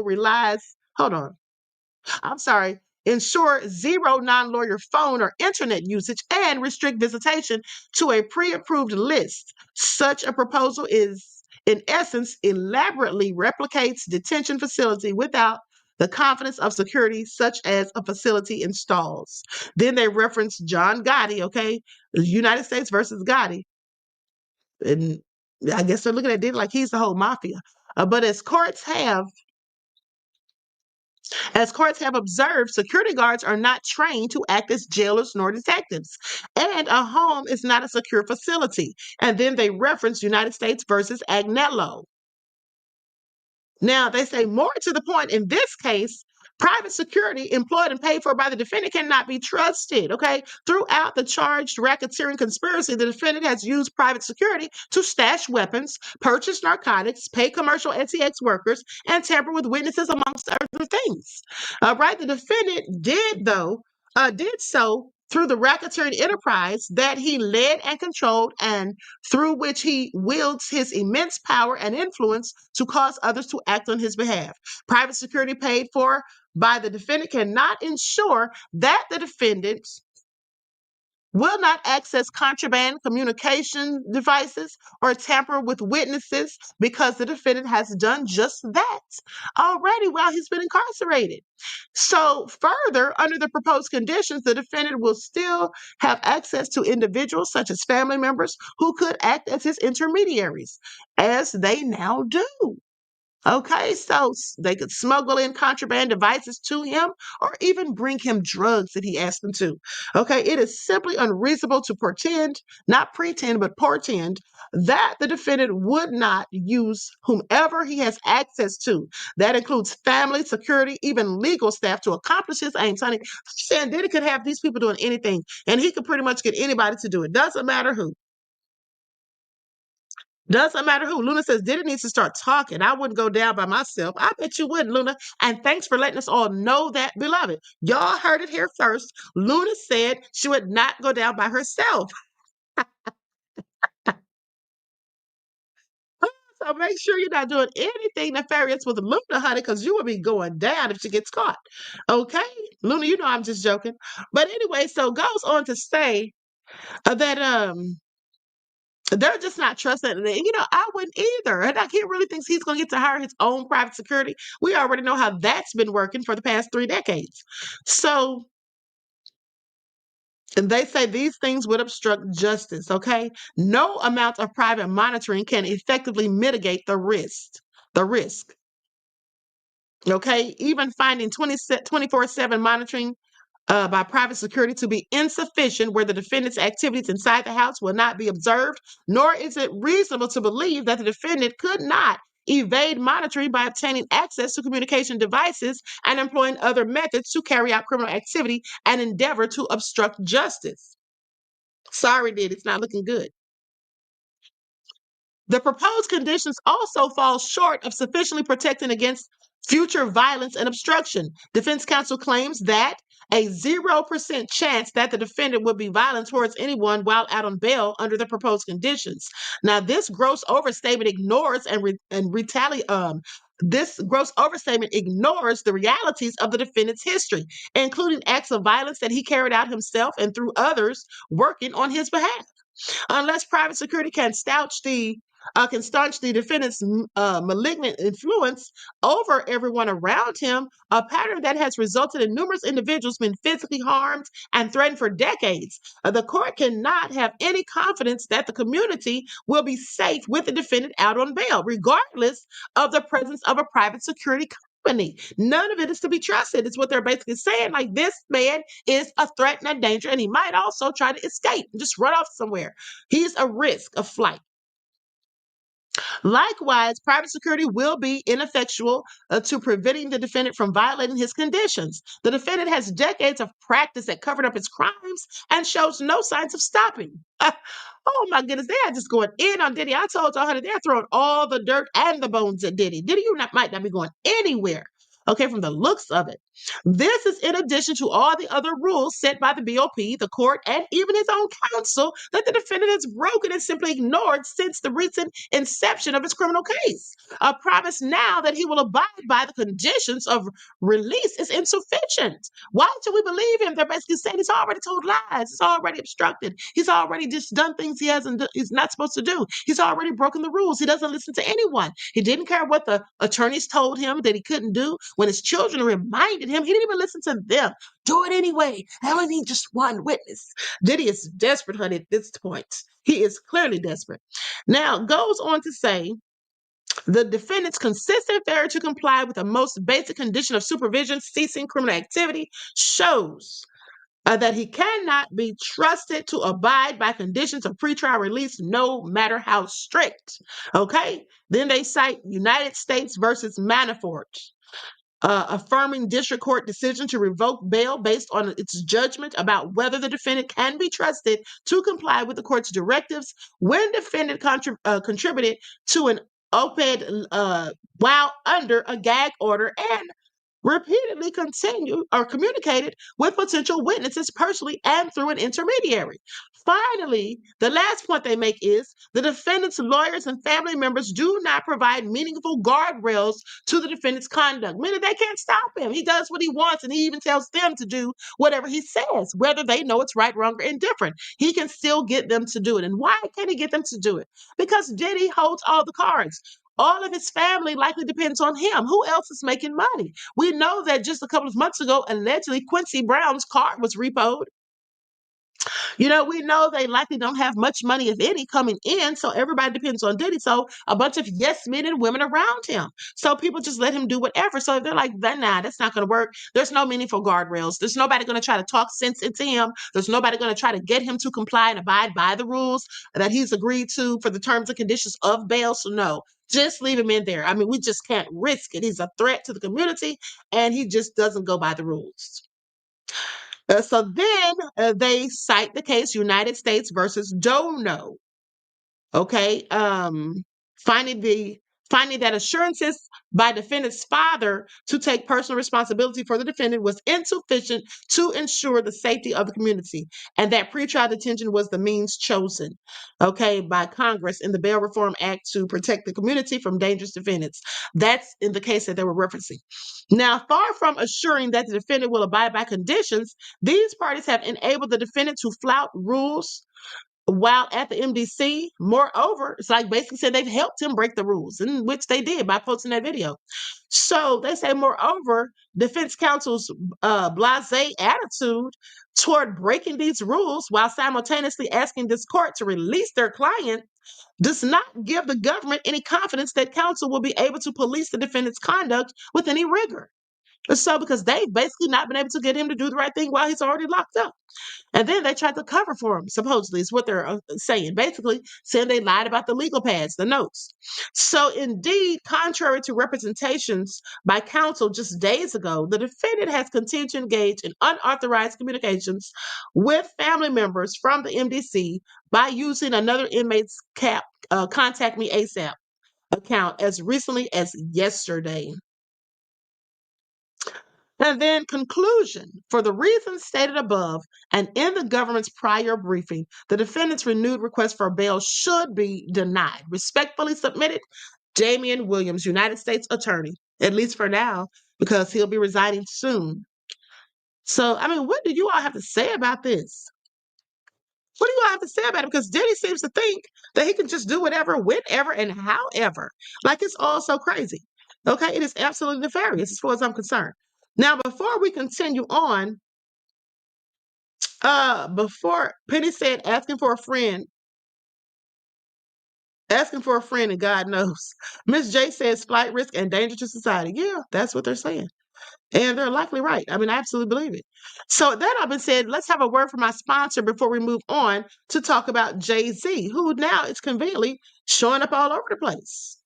relies. Hold on. I'm sorry, ensure zero non-lawyer phone or internet usage, and restrict visitation to a pre-approved list. Such a proposal is, in essence, elaborately replicates detention facility without the confidence of security such as a facility installs. Then they reference John Gotti, okay, the United States versus Gotti. And I guess they're looking at it like he's the whole mafia. But as courts have observed, security guards are not trained to act as jailers nor detectives, and a home is not a secure facility. And then they reference United States versus Agnello. Now, they say more to the point in this case, private security employed and paid for by the defendant cannot be trusted, okay? Throughout the charged racketeering conspiracy, the defendant has used private security to stash weapons, purchase narcotics, pay commercial SEX workers, and tamper with witnesses, amongst other things. Right? The defendant did so through the racketeering enterprise that he led and controlled, and through which he wields his immense power and influence to cause others to act on his behalf. Private security paid for by the defendant cannot ensure that the defendant will not access contraband communication devices or tamper with witnesses, because the defendant has done just that already while he's been incarcerated. So further, under the proposed conditions, the defendant will still have access to individuals such as family members who could act as his intermediaries, as they now do. Okay, so they could smuggle in contraband devices to him or even bring him drugs if he asked them to. Okay, it is simply unreasonable to not pretend, but portend that the defendant would not use whomever he has access to. That includes family, security, even legal staff to accomplish his aims. Honey, saying Diddy could have these people doing anything, and he could pretty much get anybody to do it. Doesn't matter who. Doesn't matter who. Luna says Diddy needs to start talking. I wouldn't go down by myself. I bet you wouldn't, Luna. And thanks for letting us all know that, beloved. Y'all heard it here first. Luna said she would not go down by herself. So make sure you're not doing anything nefarious with Luna, honey, because you will be going down if she gets caught. Okay? Luna, you know I'm just joking. But anyway, so goes on to say that they're just not trusting. And, I wouldn't either. And he really thinks he's going to get to hire his own private security. We already know how that's been working for the past 3 decades. So, and they say these things would obstruct justice, okay? No amount of private monitoring can effectively mitigate the risk. Okay? Even finding 24/7 monitoring by private security to be insufficient where the defendant's activities inside the house will not be observed, nor is it reasonable to believe that the defendant could not evade monitoring by obtaining access to communication devices and employing other methods to carry out criminal activity and endeavor to obstruct justice. Sorry, Diddy, it's not looking good. The proposed conditions also fall short of sufficiently protecting against future violence and obstruction. Defense counsel claims that a 0% chance that the defendant would be violent towards anyone while out on bail under the proposed conditions. Now, this gross overstatement ignores this gross overstatement ignores the realities of the defendant's history, including acts of violence that he carried out himself and through others working on his behalf. Unless private security can staunch the defendant's malignant influence over everyone around him, a pattern that has resulted in numerous individuals being physically harmed and threatened for decades. The court cannot have any confidence that the community will be safe with the defendant out on bail, regardless of the presence of a private security company. None of it is to be trusted. It's what they're basically saying. Like, this man is a threat and a danger, and he might also try to escape and just run off somewhere. He's a risk of flight. Likewise, private security will be ineffectual to preventing the defendant from violating his conditions. The defendant has decades of practice at covering up his crimes and shows no signs of stopping. Oh my goodness, they are just going in on Diddy. I told y'all, honey, they're throwing all the dirt and the bones at Diddy. Diddy, might not be going anywhere. Okay, from the looks of it. This is in addition to all the other rules set by the BOP, the court, and even his own counsel that the defendant has broken and simply ignored since the recent inception of his criminal case. A promise now that he will abide by the conditions of release is insufficient. Why should we believe him? They're basically saying he's already told lies. He's already obstructed. He's already just done things he's not supposed to do. He's already broken the rules. He doesn't listen to anyone. He didn't care what the attorneys told him that he couldn't do. When his children reminded him, he didn't even listen to them. Do it anyway. I only need just one witness. Diddy is desperate, honey, at this point. He is clearly desperate. Now, goes on to say, the defendant's consistent failure to comply with the most basic condition of supervision, ceasing criminal activity, shows that he cannot be trusted to abide by conditions of pretrial release, no matter how strict. Okay? Then they cite United States versus Manafort. Affirming district court decision to revoke bail based on its judgment about whether the defendant can be trusted to comply with the court's directives when defendant contributed to an op-ed while under a gag order and repeatedly communicated with potential witnesses personally and through an intermediary. Finally, the last point they make is the defendant's lawyers and family members do not provide meaningful guardrails to the defendant's conduct, meaning they can't stop him. He does what he wants, and he even tells them to do whatever he says, whether they know it's right, wrong, or indifferent. He can still get them to do it. And why can he get them to do it? Because Diddy holds all the cards. All of his family likely depends on him. Who else is making money? We know that just a couple of months ago, allegedly, Quincy Brown's car was repoed. We know they likely don't have much money, if any, coming in, so everybody depends on Diddy. So a bunch of yes men and women around him. So people just let him do whatever. So they're like, nah, that's not going to work. There's no meaningful guardrails. There's nobody going to try to talk sense into him. There's nobody going to try to get him to comply and abide by the rules that he's agreed to for the terms and conditions of bail. So no, just leave him in there. I mean, we just can't risk it. He's a threat to the community, and he just doesn't go by the rules. So then they cite the case United States versus Dono. Okay, finding that assurances by defendant's father to take personal responsibility for the defendant was insufficient to ensure the safety of the community, and that pretrial detention was the means chosen, okay, by Congress in the Bail Reform Act to protect the community from dangerous defendants. That's in the case that they were referencing. Now, far from assuring that the defendant will abide by conditions, these parties have enabled the defendant to flout rules while at the MDC. Moreover, it's like basically said they've helped him break the rules, in which they did by posting that video. So they say, moreover, defense counsel's blasé attitude toward breaking these rules while simultaneously asking this court to release their client does not give the government any confidence that counsel will be able to police the defendant's conduct with any rigor. So because they've basically not been able to get him to do the right thing while he's already locked up. And then they tried to cover for him, supposedly, is what they're saying. Basically, saying they lied about the legal pads, the notes. So indeed, contrary to representations by counsel just days ago, the defendant has continued to engage in unauthorized communications with family members from the MDC by using another inmate's Contact Me ASAP account as recently as yesterday. And then conclusion, for the reasons stated above and in the government's prior briefing, the defendant's renewed request for bail should be denied. Respectfully submitted, Damian Williams, United States Attorney, at least for now, because he'll be resigning soon. So, I mean, what do you all have to say about this? What do you all have to say about it? Because Diddy seems to think that he can just do whatever, whenever, and however. Like, it's all so crazy. Okay, it is absolutely nefarious as far as I'm concerned. Now, before we continue on, before Penny said asking for a friend Asking for a friend, and God knows. Miss J says flight risk and danger to society. Yeah, that's what they're saying. And they're likely right. I mean, I absolutely believe it. So that all been said, let's have a word from my sponsor before we move on to talk about Jay-Z, who now is conveniently showing up all over the place.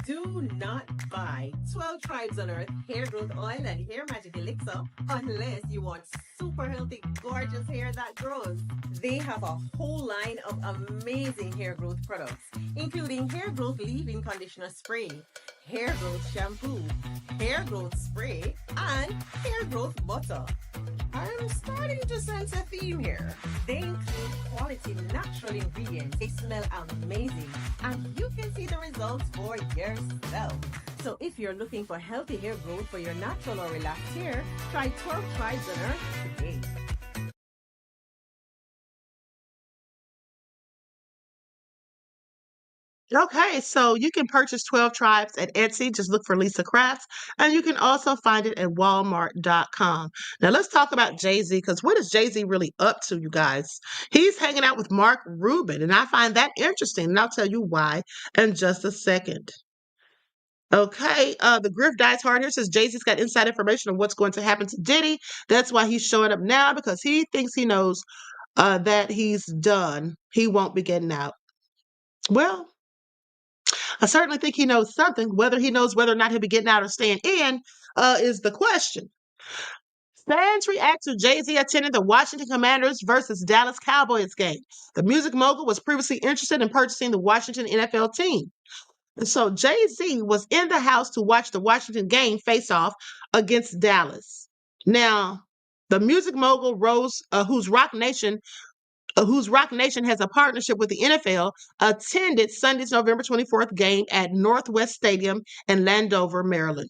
Do not buy 12 Tribes on Earth hair growth oil and hair magic elixir unless you want super healthy, gorgeous hair that grows. They have a whole line of amazing hair growth products, including hair growth leave-in conditioner spray, hair growth shampoo, hair growth spray, and hair growth butter. I'm starting to sense a theme here. They include quality natural ingredients. They smell amazing, and you can see the results for yourself. So if you're looking for healthy hair growth for your natural or relaxed hair, try 12 Tribes on Earth today. Okay, so you can purchase 12 Tribes at Etsy. Just look for Lisa Crafts. And you can also find it at walmart.com. Now, let's talk about Jay-Z, because what is Jay-Z really up to, you guys? He's hanging out with Mark Rubin, and I find that interesting, and I'll tell you why in just a second. Okay, the Griff Dies Hard here says Jay-Z's got inside information on what's going to happen to Diddy. That's why he's showing up now, because he thinks he knows that he's done. He won't be getting out. Well, I certainly think he knows something. Whether he knows whether or not he'll be getting out or staying in is the question. Fans react to Jay-Z attending the Washington Commanders versus Dallas Cowboys game. The music mogul was previously interested in purchasing the Washington NFL team. And so Jay-Z was in the house to watch the Washington game face off against Dallas. Now, the music mogul whose Rock Nation has a partnership with the NFL, attended Sunday's November 24th game at Northwest Stadium in Landover, Maryland.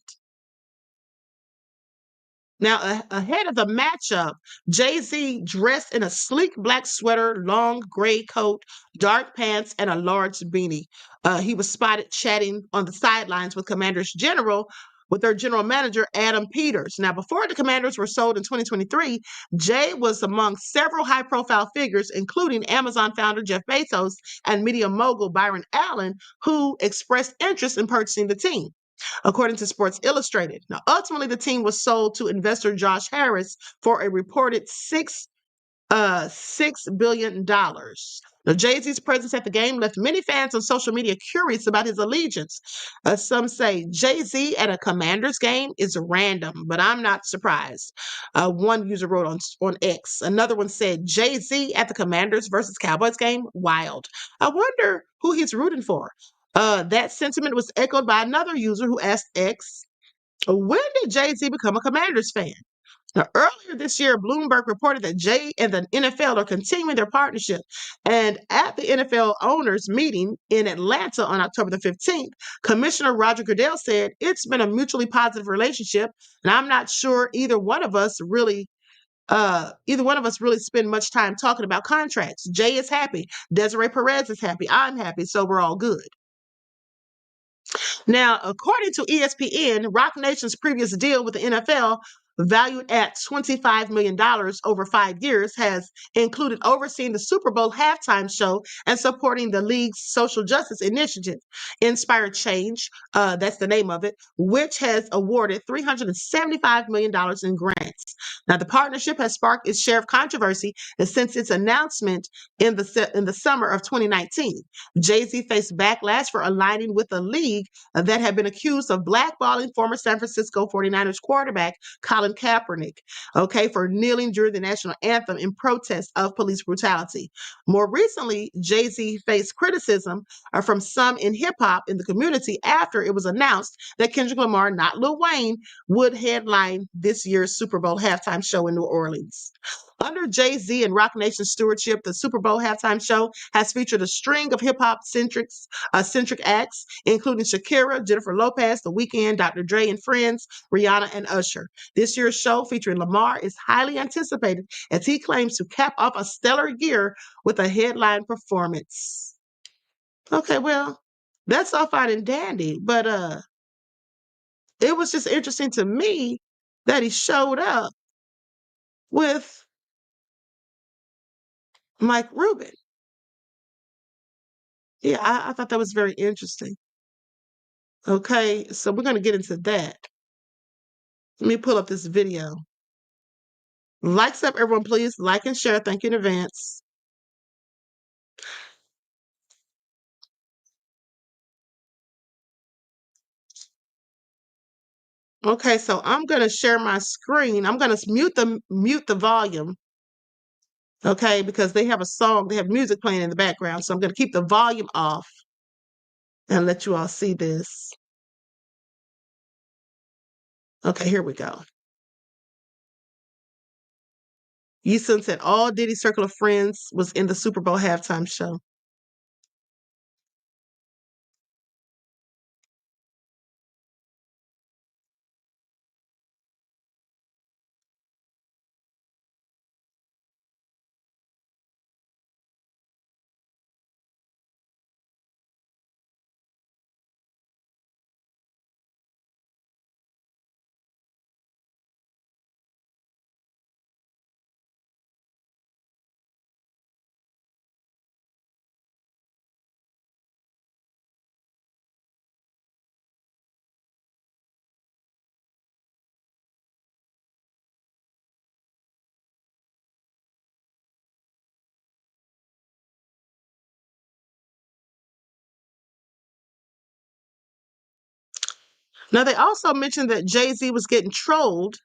Now, ahead of the matchup, Jay-Z dressed in a sleek black sweater, long gray coat, dark pants, and a large beanie. He was spotted chatting on the sidelines with their general manager, Adam Peters. Now, before the Commanders were sold in 2023, Jay was among several high-profile figures, including Amazon founder Jeff Bezos and media mogul Byron Allen, who expressed interest in purchasing the team, according to Sports Illustrated. Now, ultimately, the team was sold to investor Josh Harris for a reported $6 billion. Now, Jay-Z's presence at the game left many fans on social media curious about his allegiance. Some say Jay-Z at a Commanders game is random, but I'm not surprised. One user wrote on X. Another one said Jay-Z at the Commanders versus Cowboys game, wild. I wonder who he's rooting for. That sentiment was echoed by another user who asked X, when did Jay-Z become a Commanders fan? Now, earlier this year, Bloomberg reported that Jay and the NFL are continuing their partnership. And at the NFL owners meeting in Atlanta on October the 15th, Commissioner Roger Goodell said, it's been a mutually positive relationship, and I'm not sure either one of us really spend much time talking about contracts. Jay is happy. Desiree Perez is happy. I'm happy. So we're all good. Now, according to ESPN, Rock Nation's previous deal with the NFL, valued at $25 million over 5 years, has included overseeing the Super Bowl halftime show and supporting the league's social justice initiative, Inspired Change, that's the name of it, which has awarded $375 million in grants. Now, the partnership has sparked its share of controversy since its announcement in the summer of 2019. Jay-Z faced backlash for aligning with a league that had been accused of blackballing former San Francisco 49ers quarterback Colin Kaepernick, for kneeling during the national anthem in protest of police brutality. More recently, Jay-Z faced criticism from some in hip-hop in the community after it was announced that Kendrick Lamar, not Lil Wayne, would headline this year's Super Bowl halftime show in New Orleans. Under Jay-Z and Rock Nation's stewardship, the Super Bowl halftime show has featured a string of hip-hop centric acts, including Shakira, Jennifer Lopez, The Weeknd, Dr. Dre and Friends, Rihanna, and Usher. This year's show featuring Lamar is highly anticipated as he claims to cap off a stellar year with a headline performance. Okay, well, that's all fine and dandy, but it was just interesting to me that he showed up with Mike Rubin. Yeah, I thought that was very interesting. Okay, so we're going to get into that. Let me pull up this video. Likes up, everyone, please. Like and share. Thank you in advance. Okay, so I'm going to share my screen. I'm going to mute the volume. Okay, because they have a song, they have music playing in the background. So I'm going to keep the volume off and let you all see this. Okay, here we go. Easton said all Diddy's circle of friends was in the Super Bowl halftime show. Now, they also mentioned that Jay-Z was getting trolled.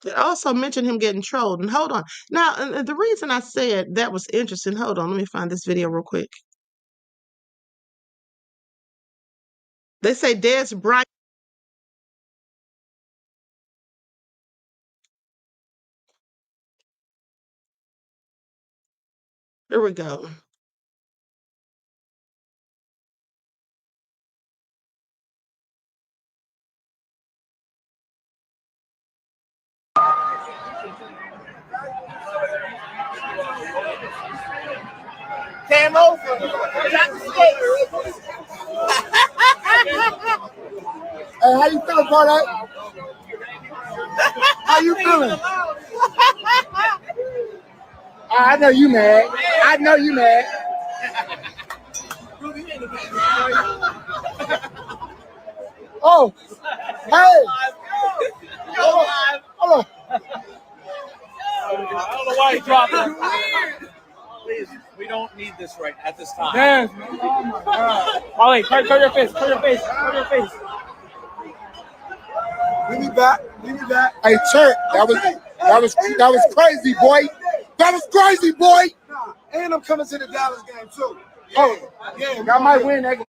They also mentioned him getting trolled. And hold on. Now, and the reason I said that was interesting, hold on, let me find this video real quick. They say Dez Bryant. Here we go. Came over. Got the skates. Hey, how you feeling, brother? How you feeling? I know you mad. I know you mad. Oh, hey. Hold on. I don't know why he dropped it. Please, we don't need this right at this time. Yes. Oh my God. Ollie, cover your face. Cover your face. Cover your face. Give me back. Give me back. Hey, Church, that was crazy, boy. That was crazy, boy. And I'm coming to the Dallas game too. Oh, yeah, I might win that game.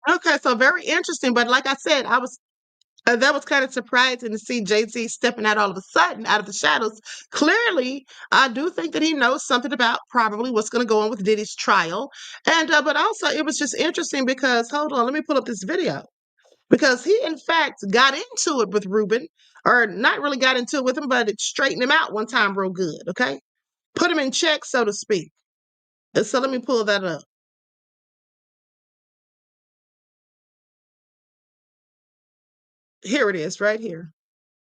Okay, so very interesting. But like I said, that was kind of surprising to see Jay-Z stepping out all of a sudden out of the shadows. Clearly, I do think that he knows something about probably what's going to go on with Diddy's trial. And but also it was just interesting because hold on, let me pull up this video. Because he in fact got into it with Rubin, or not really got into it with him, but it straightened him out one time real good, okay? Put him in check, so to speak. And so let me pull that up. Here it is, right here.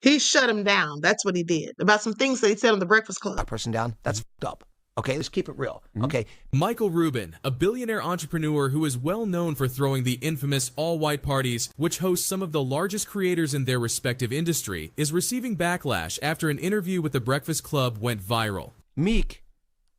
He shut him down. That's what he did. About some things that he said on the Breakfast Club. That person down. That's f***ed up. Okay, let's keep it real. Okay. Michael Rubin, a billionaire entrepreneur who is well known for throwing the infamous all-white parties, which host some of the largest creators in their respective industry, is receiving backlash after an interview with the Breakfast Club went viral. Meek,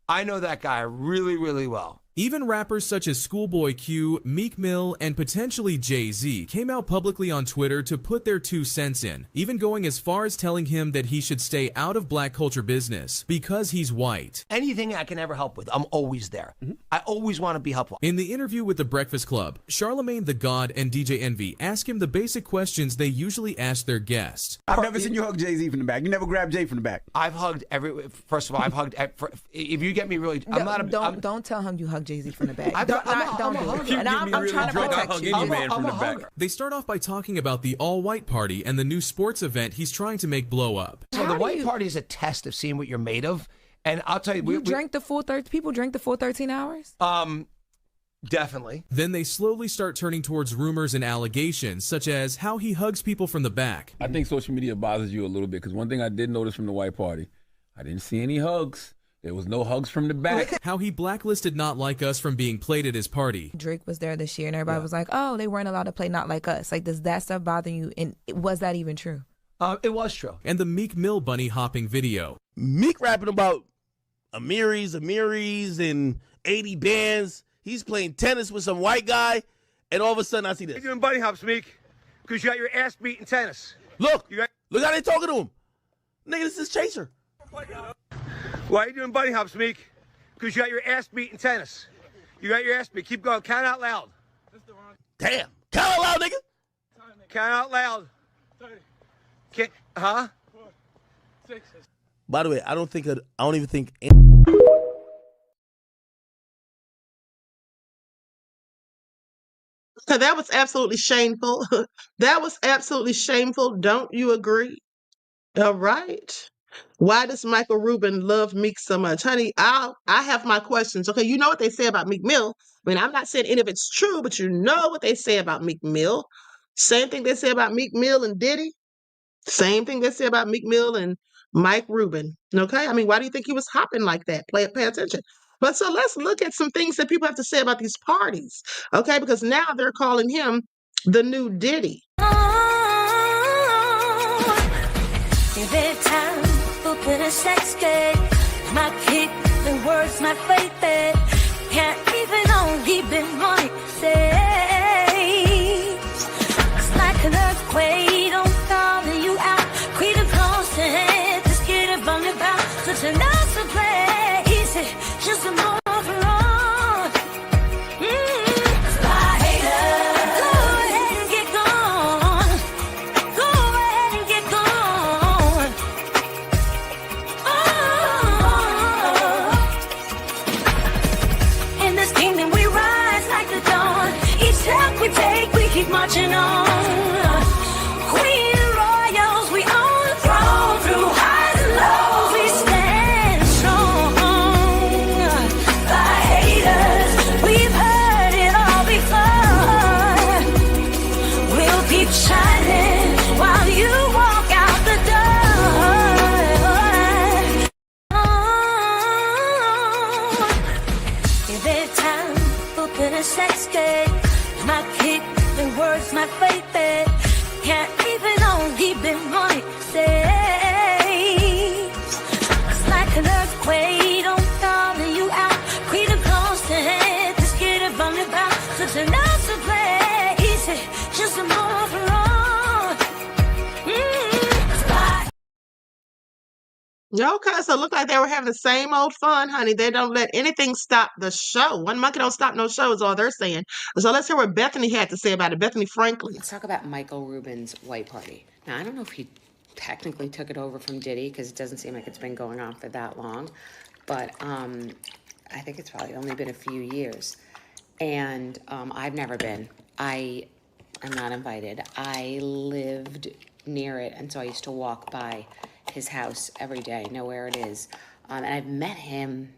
I know that guy really, really well. Even rappers such as Schoolboy Q, Meek Mill, and potentially Jay-Z came out publicly on Twitter to put their 2 cents in, even going as far as telling him that he should stay out of black culture business because he's white. Anything I can ever help with, I'm always there. I always want to be helpful. In the interview with the Breakfast Club, Charlamagne tha God and DJ Envy ask him the basic questions they usually ask their guests. I've never seen you hug Jay-Z from the back. You never grabbed Jay from the back. I've hugged first of all, I've hugged, if you get me really, Don't tell him you hug Jay-Z from the back. Don't do it. And I'm trying to protect you. They start off by talking about the all-white party and the new sports event he's trying to make blow up. So the white party is a test of seeing what you're made of. And I'll tell you, People drank the full 13 hours? Definitely. Then they slowly start turning towards rumors and allegations, such as how he hugs people from the back. I think social media bothers you a little bit because one thing I did notice from the white party, I didn't see any hugs. There was no hugs from the back. How he blacklisted Not Like Us from being played at his party. Drake was there this year, and everybody was like, oh, they weren't allowed to play Not Like Us. Like, does that stuff bother you? And was that even true? It was true. And the Meek Mill bunny hopping video. Meek rapping about Amiris, and 80 bands. He's playing tennis with some white guy, and all of a sudden I see this. You're doing bunny hops, Meek, because you got your ass beat in tennis. Look how they talking to him. Nigga, this is Chaser. Why are you doing bunny hops, Meek? Because you got your ass beat in tennis. You got your ass beat. Keep going. Count out loud. Damn. Count out loud, nigga. Count out loud. Huh? By the way, I don't even think. That was absolutely shameful. That was absolutely shameful. Don't you agree? All right. Why does Michael Rubin love Meek so much? Honey, I have my questions. Okay, you know what they say about Meek Mill. I mean, I'm not saying any of it's true, but you know what they say about Meek Mill. Same thing they say about Meek Mill and Diddy. Same thing they say about Meek Mill and Mike Rubin. Okay? I mean, why do you think he was hopping like that? Pay attention. But so let's look at some things that people have to say about these parties. Okay? Because now they're calling him the new Diddy. Every time open a sex game, my kick, the words, my faith that can't even on keeping money safe. It's like an earthquake, don't follow you out. Create a close head, just get it from the bound. Such a nice to play, easy, just a more for all. Keep marching on. Queen and royals, we own the throne. Through highs and lows, we stand strong. By haters, we've heard it all before. We'll keep shining while you walk out the door. Every time open a sex gate, my kick, the words, my faith that can't even on keeping money safe. It's like an earthquake, don't follow you out. Create a close to head, just get it from the bound. Such a nice to play, easy, just a more for all. Okay, so it looked like they were having the same old fun, honey. They don't let anything stop the show. One monkey don't stop no show is all they're saying. So let's hear what Bethany had to say about it. Bethany Franklin. Let's talk about Michael Rubin's white party. Now, I don't know if he technically took it over from Diddy because it doesn't seem like it's been going on for that long. But I think it's probably only been a few years. And I've never been. I am not invited. I lived near it, and so I used to walk by his house every day, know where it is. And I've met him,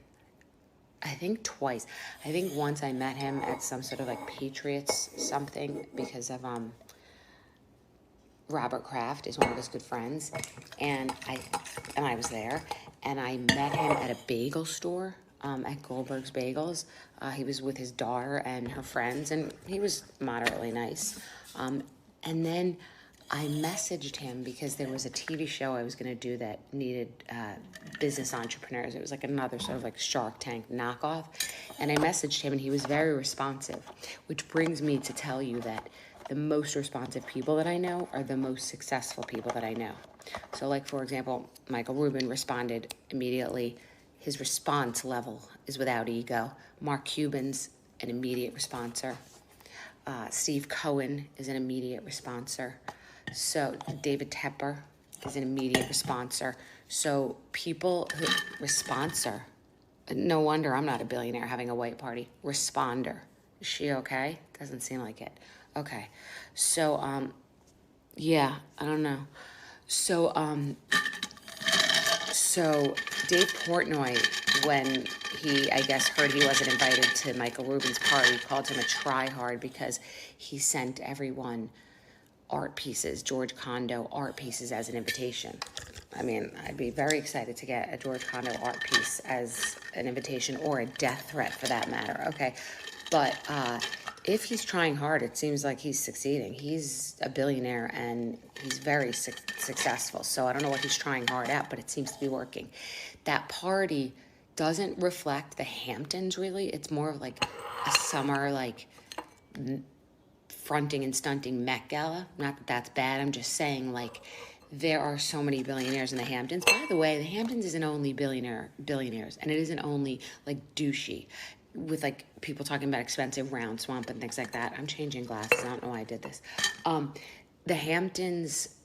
I think twice. I think once I met him at some sort of like Patriots something because of Robert Kraft is one of his good friends. And I was there, and I met him at a bagel store at Goldberg's Bagels. He was with his daughter and her friends, and he was moderately nice. And then I messaged him because there was a TV show I was going to do that needed business entrepreneurs. It was like another sort of like Shark Tank knockoff. And I messaged him, and he was very responsive, which brings me to tell you that the most responsive people that I know are the most successful people that I know. So like, for example, Michael Rubin responded immediately. His response level is without ego. Mark Cuban's an immediate responser. Steve Cohen is an immediate responser. So David Tepper is an immediate responser. So people who responsor, no wonder I'm not a billionaire having a white party. Responder. Is she okay? Doesn't seem like it. Okay. So yeah, I don't know. So Dave Portnoy when he, I guess, heard he wasn't invited to Michael Rubin's party, called him a tryhard because he sent everyone art pieces, George Condo art pieces as an invitation. I mean, I'd be very excited to get a George Condo art piece as an invitation, or a death threat for that matter, okay? But if he's trying hard, it seems like he's succeeding. He's a billionaire and he's very successful. So I don't know what he's trying hard at, but it seems to be working. That party doesn't reflect the Hamptons, really. It's more of like a summer, like, fronting and stunting Met Gala. Not that that's bad. I'm just saying, like, there are so many billionaires in the Hamptons. By the way, the Hamptons isn't only billionaires, and it isn't only, like, douchey, with, like, people talking about expensive round swamp and things like that. I'm changing glasses. I don't know why I did this. The Hamptons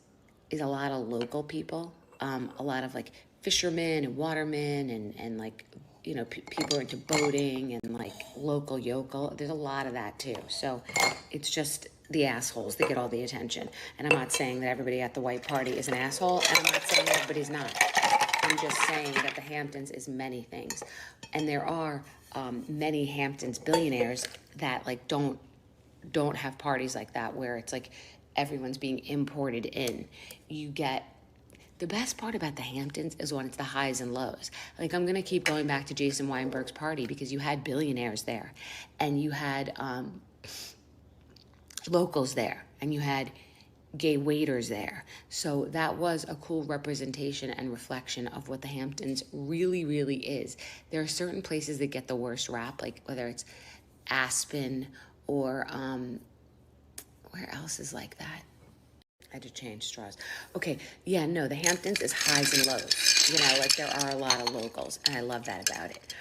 is a lot of local people, a lot of, like, fishermen and watermen and like, you know, people are into boating and, like, local yokel. There's a lot of that, too. So it's just the assholes that get all the attention. And I'm not saying that everybody at the white party is an asshole, and I'm not saying everybody's not. I'm just saying that the Hamptons is many things. And there are many Hamptons billionaires that, like, don't have parties like that, where it's like everyone's being imported in. You get... The best part about the Hamptons is when it's the highs and lows. Like, I'm going to keep going back to Jason Weinberg's party, because you had billionaires there, and you had locals there, and you had gay waiters there. So that was a cool representation and reflection of what the Hamptons really, really is. There are certain places that get the worst rap, like whether it's Aspen or where else is like that? I had to change straws. Okay, yeah, no, the Hamptons is highs and lows. You know, like, there are a lot of locals, and I love that about it.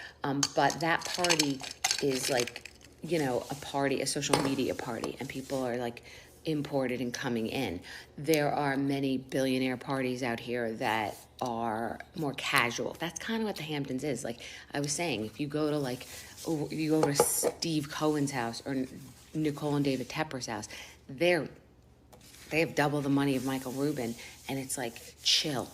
But that party is, like, you know, a party, a social media party, and people are, like, imported and coming in. There are many billionaire parties out here that are more casual. That's kind of what the Hamptons is. Like I was saying, if you go to, like, you go to Steve Cohen's house or Nicole and David Tepper's house, they have double the money of Michael Rubin, and it's, like, chill.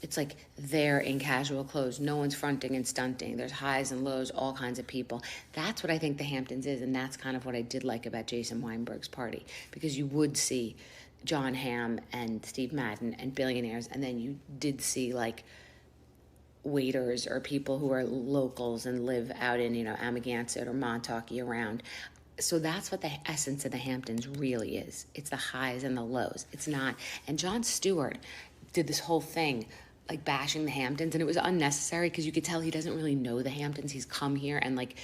It's like they're in casual clothes. No one's fronting and stunting. There's highs and lows, all kinds of people. That's what I think the Hamptons is, and that's kind of what I did like about Jason Weinberg's party, because you would see John Hamm and Steve Madden and billionaires, and then you did see, like, waiters or people who are locals and live out in, you know, Amagansett or Montauk year-round. So that's what the essence of the Hamptons really is. It's the highs and the lows. It's not. And Jon Stewart did this whole thing, like, bashing the Hamptons, and it was unnecessary, because you could tell he doesn't really know the Hamptons. He's come here and, like,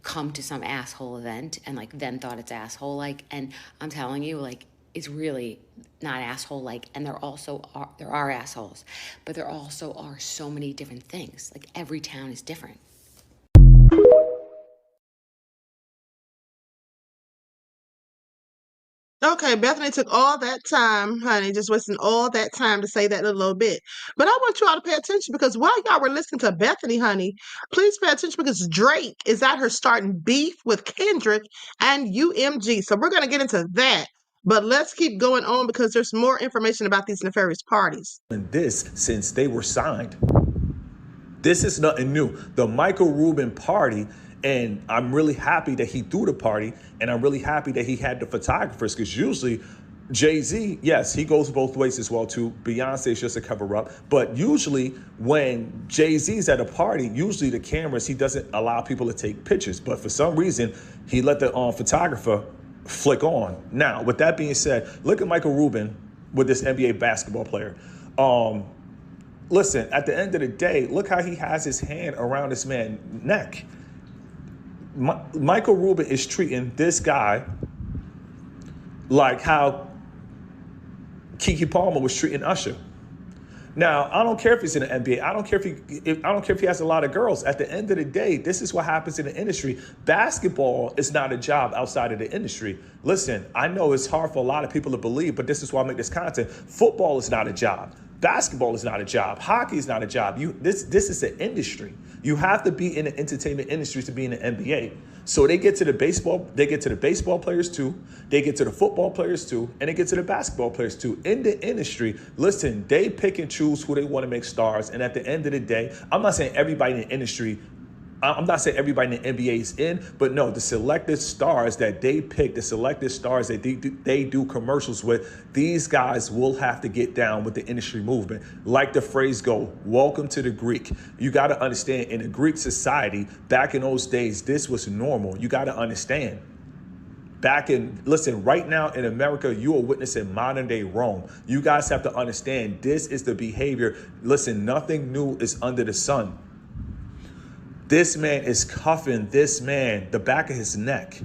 come to some asshole event and, like, then thought it's asshole-like. And I'm telling you, like, it's really not asshole-like. And there are assholes, but there also are so many different things. Like, every town is different. Okay, Bethany took all that time, honey, just wasting all that time to say that in a little bit. But I want you all to pay attention, because while y'all were listening to Bethany, honey, please pay attention, because Drake is out here starting beef with Kendrick and UMG. So we're going to get into that. But let's keep going on, because there's more information about these nefarious parties. And this, since they were signed, this is nothing new. The Michael Rubin party, and I'm really happy that he threw the party, and I'm really happy that he had the photographers, because usually Jay-Z, yes, he goes both ways as well too. Beyonce is just a cover up. But usually when Jay-Z's at a party, usually the cameras, he doesn't allow people to take pictures. But for some reason, he let the photographer flick on. Now, with that being said, look at Michael Rubin with this NBA basketball player. Listen, at the end of the day, look how he has his hand around this man's neck. Michael Rubin is treating this guy like how Keke Palmer was treating Usher. Now, I don't care if he's in the NBA. I don't care if he has a lot of girls. At the end of the day, this is what happens in the industry. Basketball is not a job outside of the industry. Listen, I know it's hard for a lot of people to believe, but this is why I make this content. Football is not a job. Basketball is not a job. Hockey is not a job. This is an industry. You have to be in the entertainment industry to be in the NBA. So they get to the baseball players too, they get to the football players too, and they get to the basketball players too. In the industry, listen, they pick and choose who they want to make stars. And at the end of the day, I'm not saying everybody in the industry, I'm not saying everybody in the NBA is in, but no, the selected stars that they pick, the selected stars that they do commercials with, these guys will have to get down with the industry movement. Like the phrase go, welcome to the Greek. You got to understand, in the Greek society, back in those days, this was normal. You got to understand. Listen, right now in America, you are witnessing modern day Rome. You guys have to understand, this is the behavior. Listen, nothing new is under the sun. This man is cuffing this man, the back of his neck.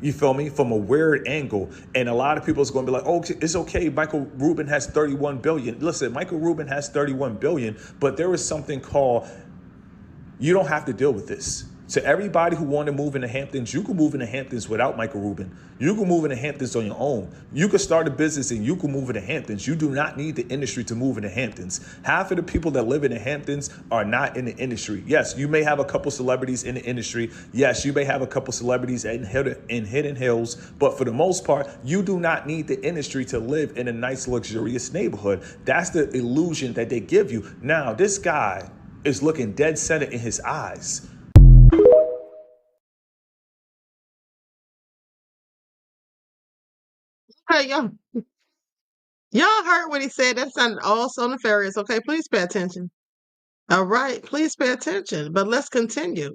You feel me? From a weird angle. And a lot of people is going to be like, oh, it's okay. Michael Rubin has 31 billion. Listen, Michael Rubin has 31 billion, but there is something called, you don't have to deal with this. To everybody who want to move in the Hamptons, you can move in the Hamptons without Michael Rubin. You can move in the Hamptons on your own. You can start a business and you can move in the Hamptons. You do not need the industry to move in the Hamptons. Half of the people that live in the Hamptons are not in the industry. Yes, you may have a couple celebrities in the industry. Yes, you may have a couple celebrities in Hidden Hills. But for the most part, you do not need the industry to live in a nice, luxurious neighborhood. That's the illusion that they give you. Now, this guy is looking dead center in his eyes. Hey, y'all heard what he said. That sounded all so nefarious. Okay, please pay attention. All right, please pay attention. But let's continue.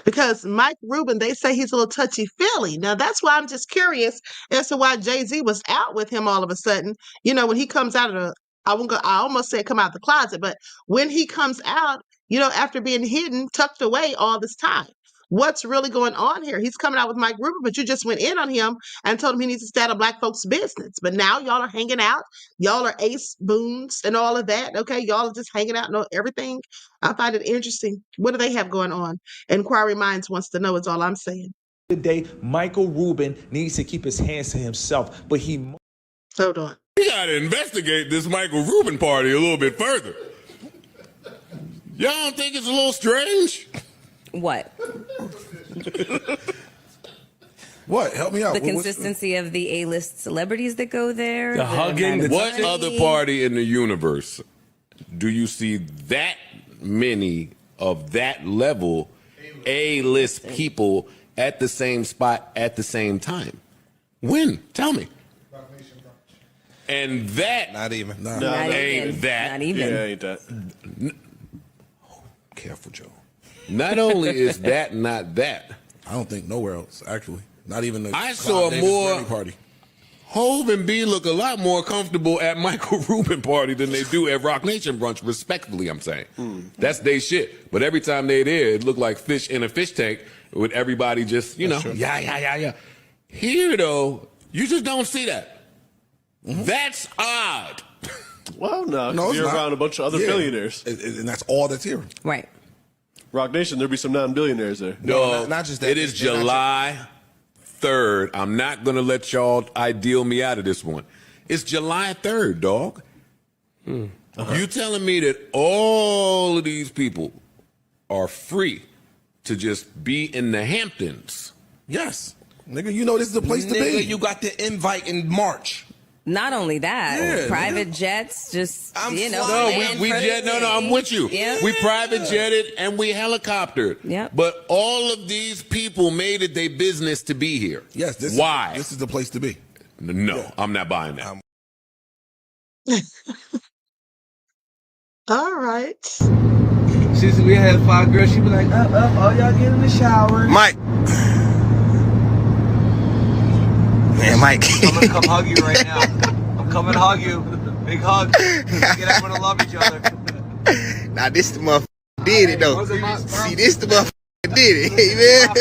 Because Mike Rubin, they say he's a little touchy-feely. Now, that's why I'm just curious as to why Jay-Z was out with him all of a sudden. You know, when he comes out of the, I almost said come out of the closet, but when he comes out, you know, after being hidden, tucked away all this time. What's really going on here? He's coming out with Mike Rubin, but you just went in on him and told him he needs to stay out of black folks' business. But now y'all are hanging out. Y'all are ace boons and all of that. Okay, y'all are just hanging out and everything. I find it interesting. What do they have going on? Inquiry Minds wants to know is all I'm saying. Today, Michael Rubin needs to keep his hands to himself, but he... Hold on. We gotta investigate this Michael Rubin party a little bit further. Y'all don't think it's a little strange? What? What? Help me out. The consistency of the A-list celebrities that go there. The hugging. What other party in the universe do you see that many of that level A-list people at the same spot at the same time? When? Tell me. And that not even. No, not ain't even. that. Not even. Yeah, ain't that. Careful, Joe. Not only is that not that, I don't think nowhere else, actually. Not even the I saw more party. Hov and B look a lot more comfortable at Michael Rubin party than they do at Rock Nation brunch, respectfully, I'm saying. That's they shit. But every time they there, it looked like fish in a fish tank with everybody just, you know, yeah. Here, though, you just don't see that. That's odd. Well, no, you're around a bunch of other billionaires. And that's all that's here. Right. Rock Nation, there'll be some non-billionaires there. No, not just that. It is July 3rd. I'm not going to let y'all ideal me out of this one. It's July 3rd, dog. You telling me that all of these people are free to just be in the Hamptons? Yes. Nigga, you know this is the place to be. You got the invite in March. Not only that, Yeah, private jets, just, you know. No, we jet. No, I'm with you. Yeah. We private jetted and we helicoptered. Yeah. But all of these people made it their business to be here. Yes. Why? This is the place to be. No, I'm not buying that. All right. Since we had 5 girls, she be like, all y'all get in the shower. Mike. Man, Mike. I'm gonna come hug you right now. I'm coming to hug you. Big hug. Get everyone to love each other. Now this the motherfucker did it though. See, this the motherfucker did it. Hey, man.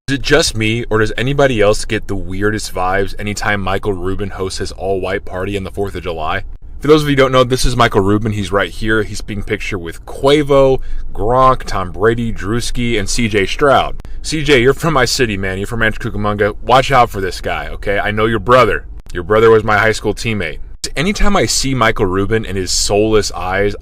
Is it just me, or does anybody else get the weirdest vibes anytime Michael Rubin hosts his all-white party on the 4th of July? For those of you who don't know, this is Michael Rubin. He's right here. He's being pictured with Quavo, Gronk, Tom Brady, Drewski, and CJ Stroud. CJ, you're from my city, man. You're from Rancho Cucamonga. Watch out for this guy, okay? I know your brother. Your brother was my high school teammate. Anytime I see Michael Rubin and his soulless eyes,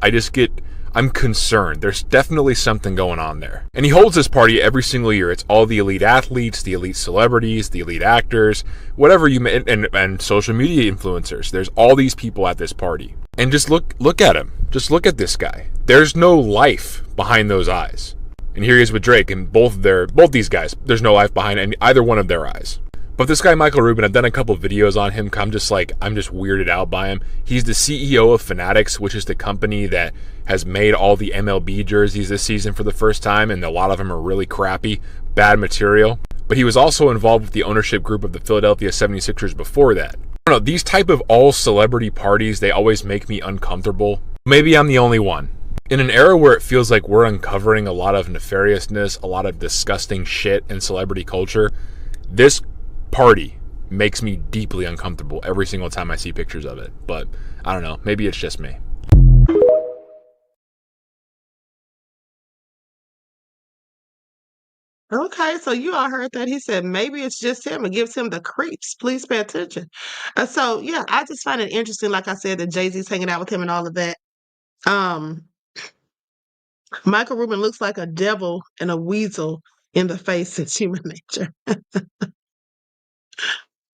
I'm concerned. There's definitely something going on there. And he holds this party every single year. It's all the elite athletes, the elite celebrities, the elite actors, whatever you may, and social media influencers. There's all these people at this party. And just look at him. Just look at this guy. There's no life behind those eyes. And here he is with Drake, and both these guys, there's no life behind either one of their eyes. But this guy, Michael Rubin, I've done a couple videos on him. I'm just weirded out by him. He's the CEO of Fanatics, which is the company that has made all the MLB jerseys this season for the first time, and a lot of them are really crappy, bad material. But he was also involved with the ownership group of the Philadelphia 76ers before that. I don't know, these type of all-celebrity parties, they always make me uncomfortable. Maybe I'm the only one. In an era where it feels like we're uncovering a lot of nefariousness, a lot of disgusting shit in celebrity culture, this party makes me deeply uncomfortable every single time I see pictures of it. But I don't know, maybe it's just me. Okay, so you all heard that. He said maybe it's just him. It gives him the creeps. Please pay attention. So yeah, I just find it interesting, like I said, that Jay-Z's hanging out with him and all of that. Um, Michael Rubin looks like a devil and a weasel in the face. It's human nature.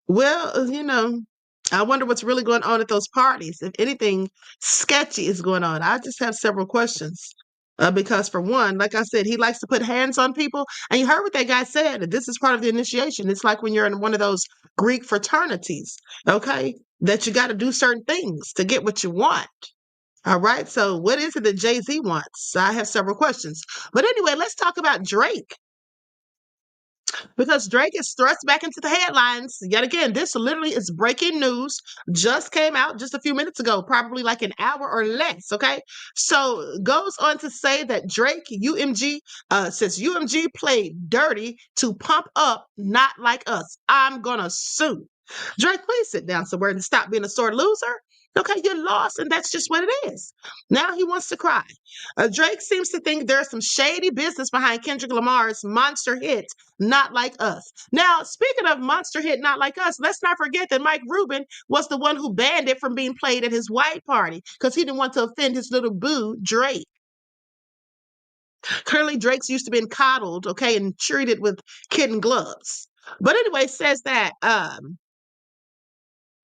Well, I wonder what's really going on at those parties. If anything sketchy is going on, I just have several questions. Because for one, like I said, he likes to put hands on people. And you heard what that guy said. That this is part of the initiation. It's like when you're in one of those Greek fraternities, okay, that you got to do certain things to get what you want. All right. So what is it that Jay-Z wants? I have several questions. But anyway, let's talk about Drake. Because Drake is thrust back into the headlines yet again. This literally is breaking news. Just came out just a few minutes ago, probably like an hour or less. Okay. So goes on to say that Drake, UMG, says UMG played dirty to pump up Not Like Us. I'm going to sue. Drake, please sit down somewhere and stop being a sore loser. Okay, you lost, and that's just what it is. Now he wants to cry. Drake seems to think there's some shady business behind Kendrick Lamar's monster hit, Not Like Us. Now, speaking of monster hit, Not Like Us, let's not forget that Mike Rubin was the one who banned it from being played at his white party because he didn't want to offend his little boo, Drake. Clearly, Drake's used to being coddled, okay, and treated with kitten gloves. But anyway, says that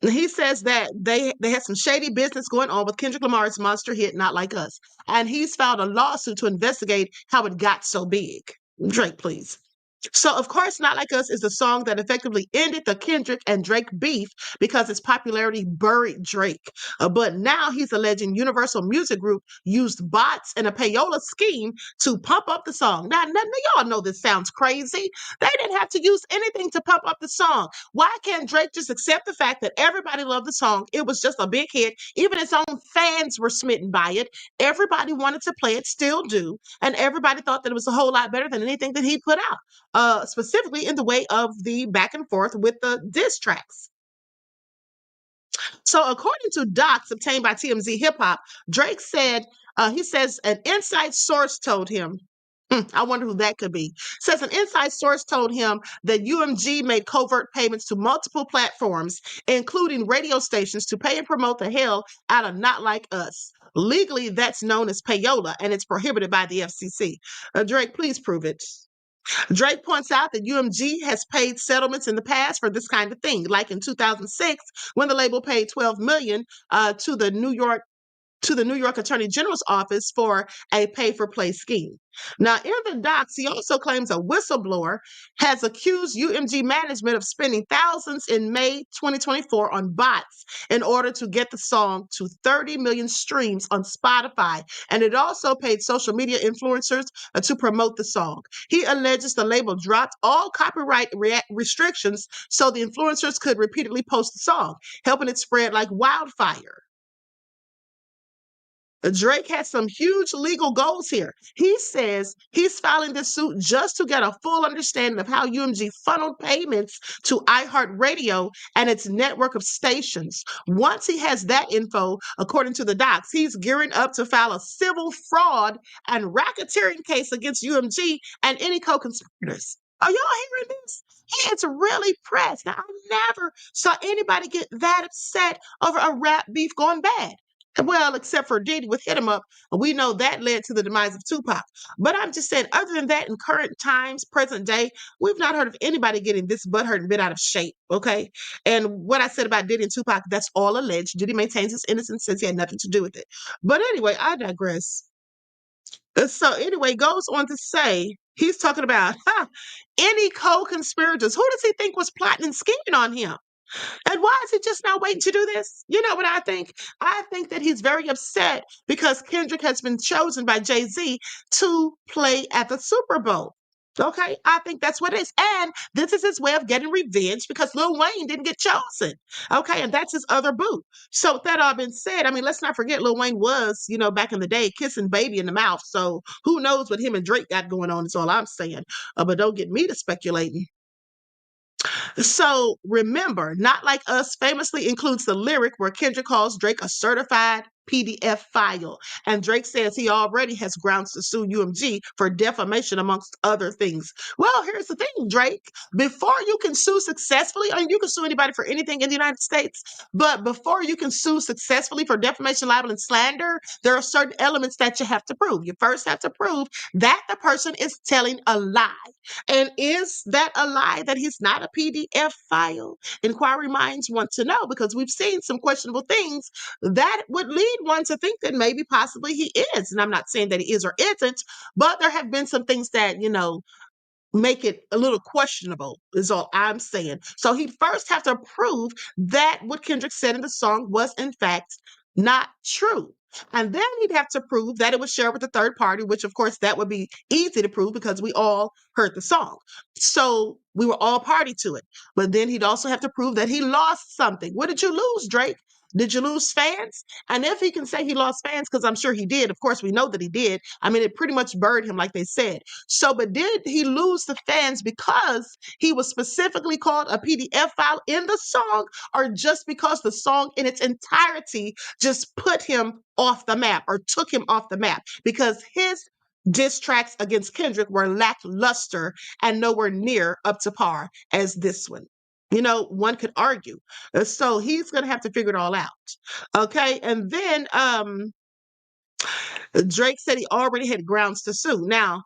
he says that they had some shady business going on with Kendrick Lamar's monster hit, Not Like Us. And he's filed a lawsuit to investigate how it got so big. Drake, please. So, of course, Not Like Us is a song that effectively ended the Kendrick and Drake beef because its popularity buried Drake. But now he's alleging Universal Music Group used bots and a payola scheme to pump up the song. Now, y'all know this sounds crazy. They didn't have to use anything to pump up the song. Why can't Drake just accept the fact that everybody loved the song? It was just a big hit. Even his own fans were smitten by it. Everybody wanted to play it, still do. And everybody thought that it was a whole lot better than anything that he put out. Specifically in the way of the back and forth with the diss tracks. So according to docs obtained by TMZ Hip Hop, Drake said, he says an inside source told him, I wonder who that could be. Says an inside source told him that UMG made covert payments to multiple platforms, including radio stations, to pay and promote the hell out of Not Like Us. Legally, that's known as payola, and it's prohibited by the FCC. Drake, please prove it. Drake points out that UMG has paid settlements in the past for this kind of thing, like in 2006 when the label paid $12 million to the New York Attorney General's office for a pay-for-play scheme. Now, in the docs, he also claims a whistleblower has accused UMG management of spending thousands in May 2024 on bots in order to get the song to 30 million streams on Spotify. And it also paid social media influencers to promote the song. He alleges the label dropped all copyright restrictions so the influencers could repeatedly post the song, helping it spread like wildfire. Drake has some huge legal goals here. He says he's filing this suit just to get a full understanding of how UMG funneled payments to iHeartRadio and its network of stations. Once he has that info, according to the docs, he's gearing up to file a civil fraud and racketeering case against UMG and any co-conspirators. Are y'all hearing this? He is really pressed. Now, I never saw anybody get that upset over a rap beef going bad. Well, except for Diddy with Hit 'Em Up, and we know that led to the demise of Tupac. But I'm just saying, other than that, in current times, present day, we've not heard of anybody getting this butthurt and bit out of shape, okay? And what I said about Diddy and Tupac, that's all alleged. Diddy maintains his innocence, says he had nothing to do with it. But anyway, I digress. So anyway, goes on to say, he's talking about any co-conspirators. Who does he think was plotting and scheming on him? And why is he just now waiting to do this? You know what I think? I think that he's very upset because Kendrick has been chosen by Jay-Z to play at the Super Bowl. Okay, I think that's what it is. And this is his way of getting revenge because Lil Wayne didn't get chosen. Okay, and that's his other boo. So with that all been said, I mean, let's not forget Lil Wayne was, back in the day, kissing baby in the mouth. So who knows what him and Drake got going on is all I'm saying. But don't get me to speculating. So remember, Not Like Us famously includes the lyric where Kendrick calls Drake a certified PDF file. And Drake says he already has grounds to sue UMG for defamation, amongst other things. Well, here's the thing, Drake. Before you can sue successfully, I mean, you can sue anybody for anything in the United States, but before you can sue successfully for defamation, libel, and slander, there are certain elements that you have to prove. You first have to prove that the person is telling a lie. And is that a lie that he's not a PDF file? Inquiry minds want to know because we've seen some questionable things that would lead one to think that maybe possibly he is. And I'm not saying that he is or isn't, but there have been some things that, make it a little questionable is all I'm saying. So he'd first have to prove that what Kendrick said in the song was in fact not true. And then he'd have to prove that it was shared with a third party, which of course that would be easy to prove because we all heard the song. So we were all party to it. But then he'd also have to prove that he lost something. What did you lose, Drake? Did you lose fans? And if he can say he lost fans, because I'm sure he did, of course we know that he did. I mean, it pretty much buried him, like they said. So, but did he lose the fans because he was specifically called a PDF file in the song, or just because the song in its entirety just put him off the map or took him off the map? Because his diss tracks against Kendrick were lackluster and nowhere near up to par as this one. One could argue. So he's going to have to figure it all out. Okay. And then Drake said he already had grounds to sue. Now,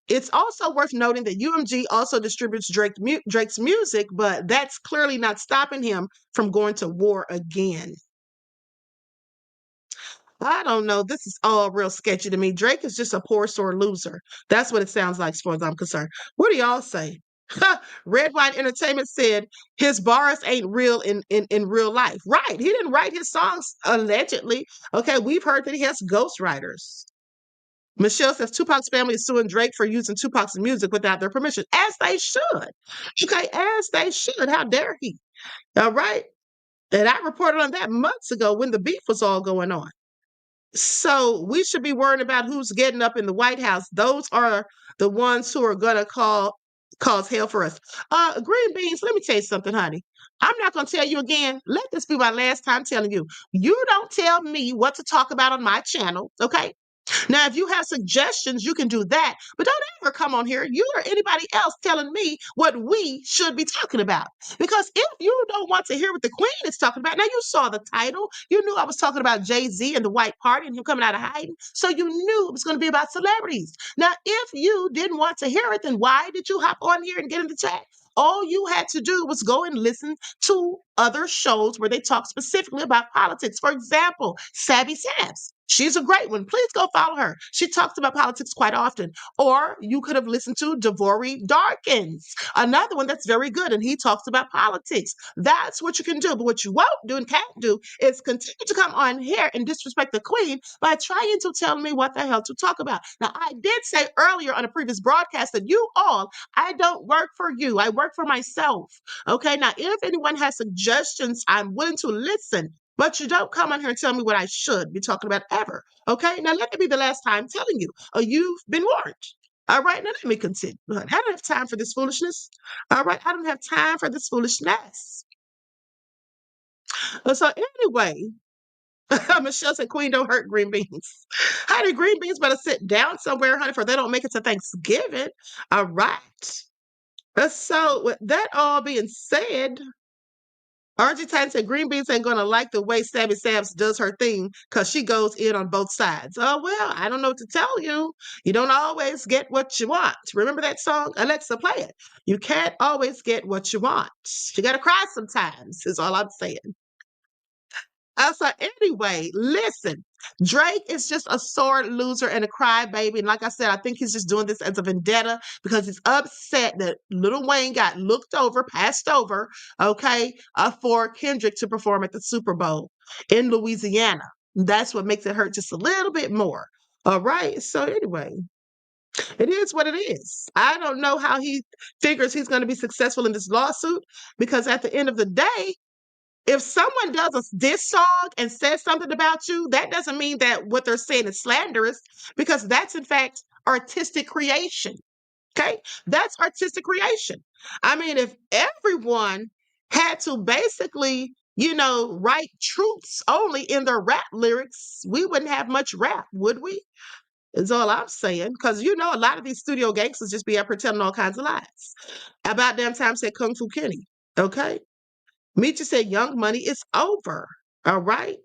it's also worth noting that UMG also distributes Drake's music, but that's clearly not stopping him from going to war again. I don't know. This is all real sketchy to me. Drake is just a poor, sore loser. That's what it sounds like as far as I'm concerned. What do y'all say? Red Wine Entertainment said his bars ain't real in real life. Right. He didn't write his songs allegedly. Okay, we've heard that he has ghostwriters. Michelle says Tupac's family is suing Drake for using Tupac's music without their permission, as they should. Okay, as they should. How dare he? All right. And I reported on that months ago when the beef was all going on. So we should be worried about who's getting up in the White House. Those are the ones who are going to cause hell for us. Green beans, let me tell you something, honey. I'm not going to tell you again. Let this be my last time telling you. You don't tell me what to talk about on my channel, okay? Now, if you have suggestions, you can do that. But don't ever come on here, you or anybody else, telling me what we should be talking about. Because if you don't want to hear what the Queen is talking about, now you saw the title. You knew I was talking about Jay-Z and the White Party and him coming out of hiding. So you knew it was going to be about celebrities. Now, if you didn't want to hear it, then why did you hop on here and get in the chat? All you had to do was go and listen to other shows where they talk specifically about politics. For example, Savvy Sabs. She's a great one. Please go follow her. She talks about politics quite often. Or you could have listened to Devori Darkins, another one that's very good, and he talks about politics. That's what you can do. But what you won't do and can't do is continue to come on here and disrespect the Queen by trying to tell me what the hell to talk about. Now, I did say earlier on a previous broadcast that I don't work for you. I work for myself. Okay, now if anyone has suggestions, I'm willing to listen. But you don't come on here and tell me what I should be talking about ever. Okay, now let it be the last time telling you. You've been warned. All right, now let me continue. I don't have time for this foolishness. All right, I don't have time for this foolishness. So anyway, Michelle said, Queen, don't hurt green beans. Honey, green beans better sit down somewhere, honey, for they don't make it to Thanksgiving. All right. So with that all being said, RG Titan said Green Beans ain't gonna like the way Sammy Sams does her thing because she goes in on both sides. Oh well, I don't know what to tell you. You don't always get what you want. Remember that song? Alexa, play it. You can't always get what you want. You gotta cry sometimes, is all I'm saying. So anyway, listen, Drake is just a sore loser and a crybaby. And like I said, I think he's just doing this as a vendetta because he's upset that Lil Wayne got passed over, okay, for Kendrick to perform at the Super Bowl in Louisiana. That's what makes it hurt just a little bit more. All right. So anyway, it is what it is. I don't know how he figures he's going to be successful in this lawsuit because at the end of the day, if someone does a diss song and says something about you, that doesn't mean that what they're saying is slanderous because that's in fact artistic creation. Okay? That's artistic creation. I mean, if everyone had to basically, write truths only in their rap lyrics, we wouldn't have much rap, would we? Is all I'm saying. Because a lot of these studio gangsters just be up here telling all kinds of lies. About damn time said Kung Fu Kenny. Okay? Meet said Young Money is over. All right.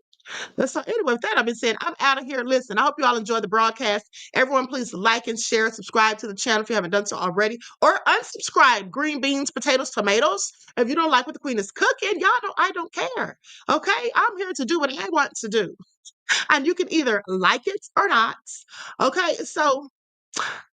So anyway, with that, I've been saying I'm out of here. Listen, I hope you all enjoyed the broadcast. Everyone, please like and share, subscribe to the channel if you haven't done so already, or unsubscribe. Green beans, potatoes, tomatoes. If you don't like what the queen is cooking, I don't care. Okay, I'm here to do what I want to do, and you can either like it or not. Okay, so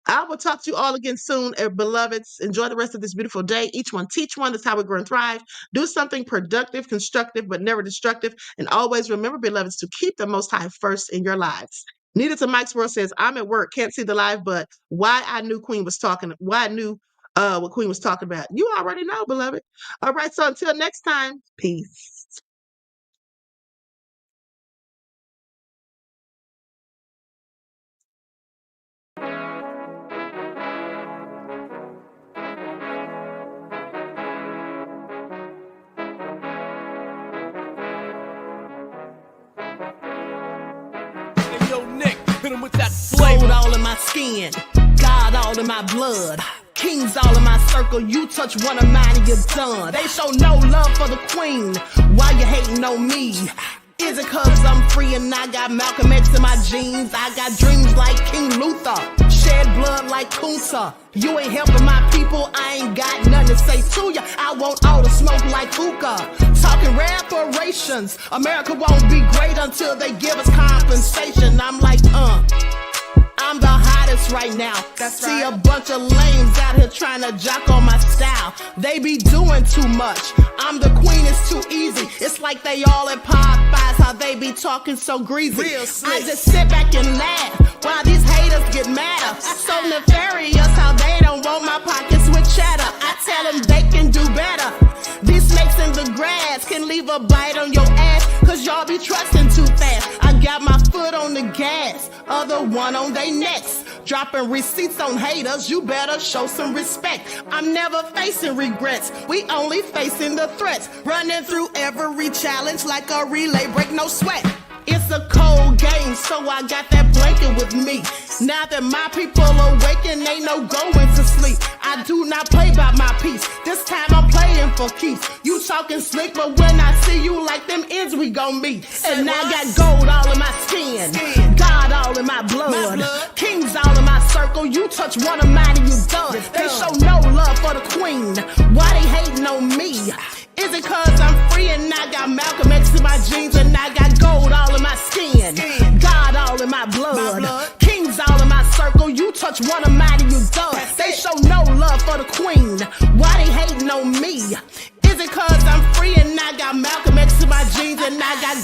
I will talk to you all again soon, beloveds. Enjoy the rest of this beautiful day. Each one teach one. That's how we grow and thrive. Do something productive, constructive, but never destructive. And always remember, beloveds, to keep the Most High first in your lives. Nita to Mike's World says, I'm at work, can't see the live, but why I knew Queen was talking, what Queen was talking about. You already know, beloved. All right, so until next time, peace. With that flavor all in my skin, God all in my blood, kings all in my circle. You touch one of mine and you're done. They show no love for the queen. Why you hating on me? Is it cause I'm free and I got Malcolm X in my jeans? I got dreams like King Luther, shed blood like Kunta. You ain't helping my people, I ain't got nothing to say to ya. I want all the smoke like hookah. Talking reparations, America won't be great until they give us compensation. I'm like, I'm the hottest right now. That's See right. A bunch of lames out here trying to jock on my style. They be doing too much. I'm the queen, it's too easy. It's like they all at Popeyes, how they be talking so greasy. I just sit back and laugh while these haters get madder. So nefarious how they don't want my pockets with cheddar. I tell them they can do better. These snakes in the grass can leave a bite on your ass, cause y'all be trusting too fast. I got my foot on the gas, other one on they necks. Dropping receipts on haters, you better show some respect. I'm never facing regrets, we only facing the threats. Running through every challenge like a relay, break no sweat. It's a cold game, so I got that blanket with me. Now that my people awaken, ain't no going to sleep. I do not play by my piece, this time I'm playing for keeps. You talking slick, but when I see you like them ends, we gon' meet. And I got gold all in my skin, God all in my blood, kings all in my circle. You touch one of mine and you done. They show no love for the queen. Why they hating on me? Is it cause I'm free and I got Malcolm X in my jeans and I got gold all in my skin, God all in my blood, kings all in my circle. You touch one of mine and you done. They show no love for the queen. Why they hating on me? Is it cause I'm free and I got Malcolm X in my jeans and I got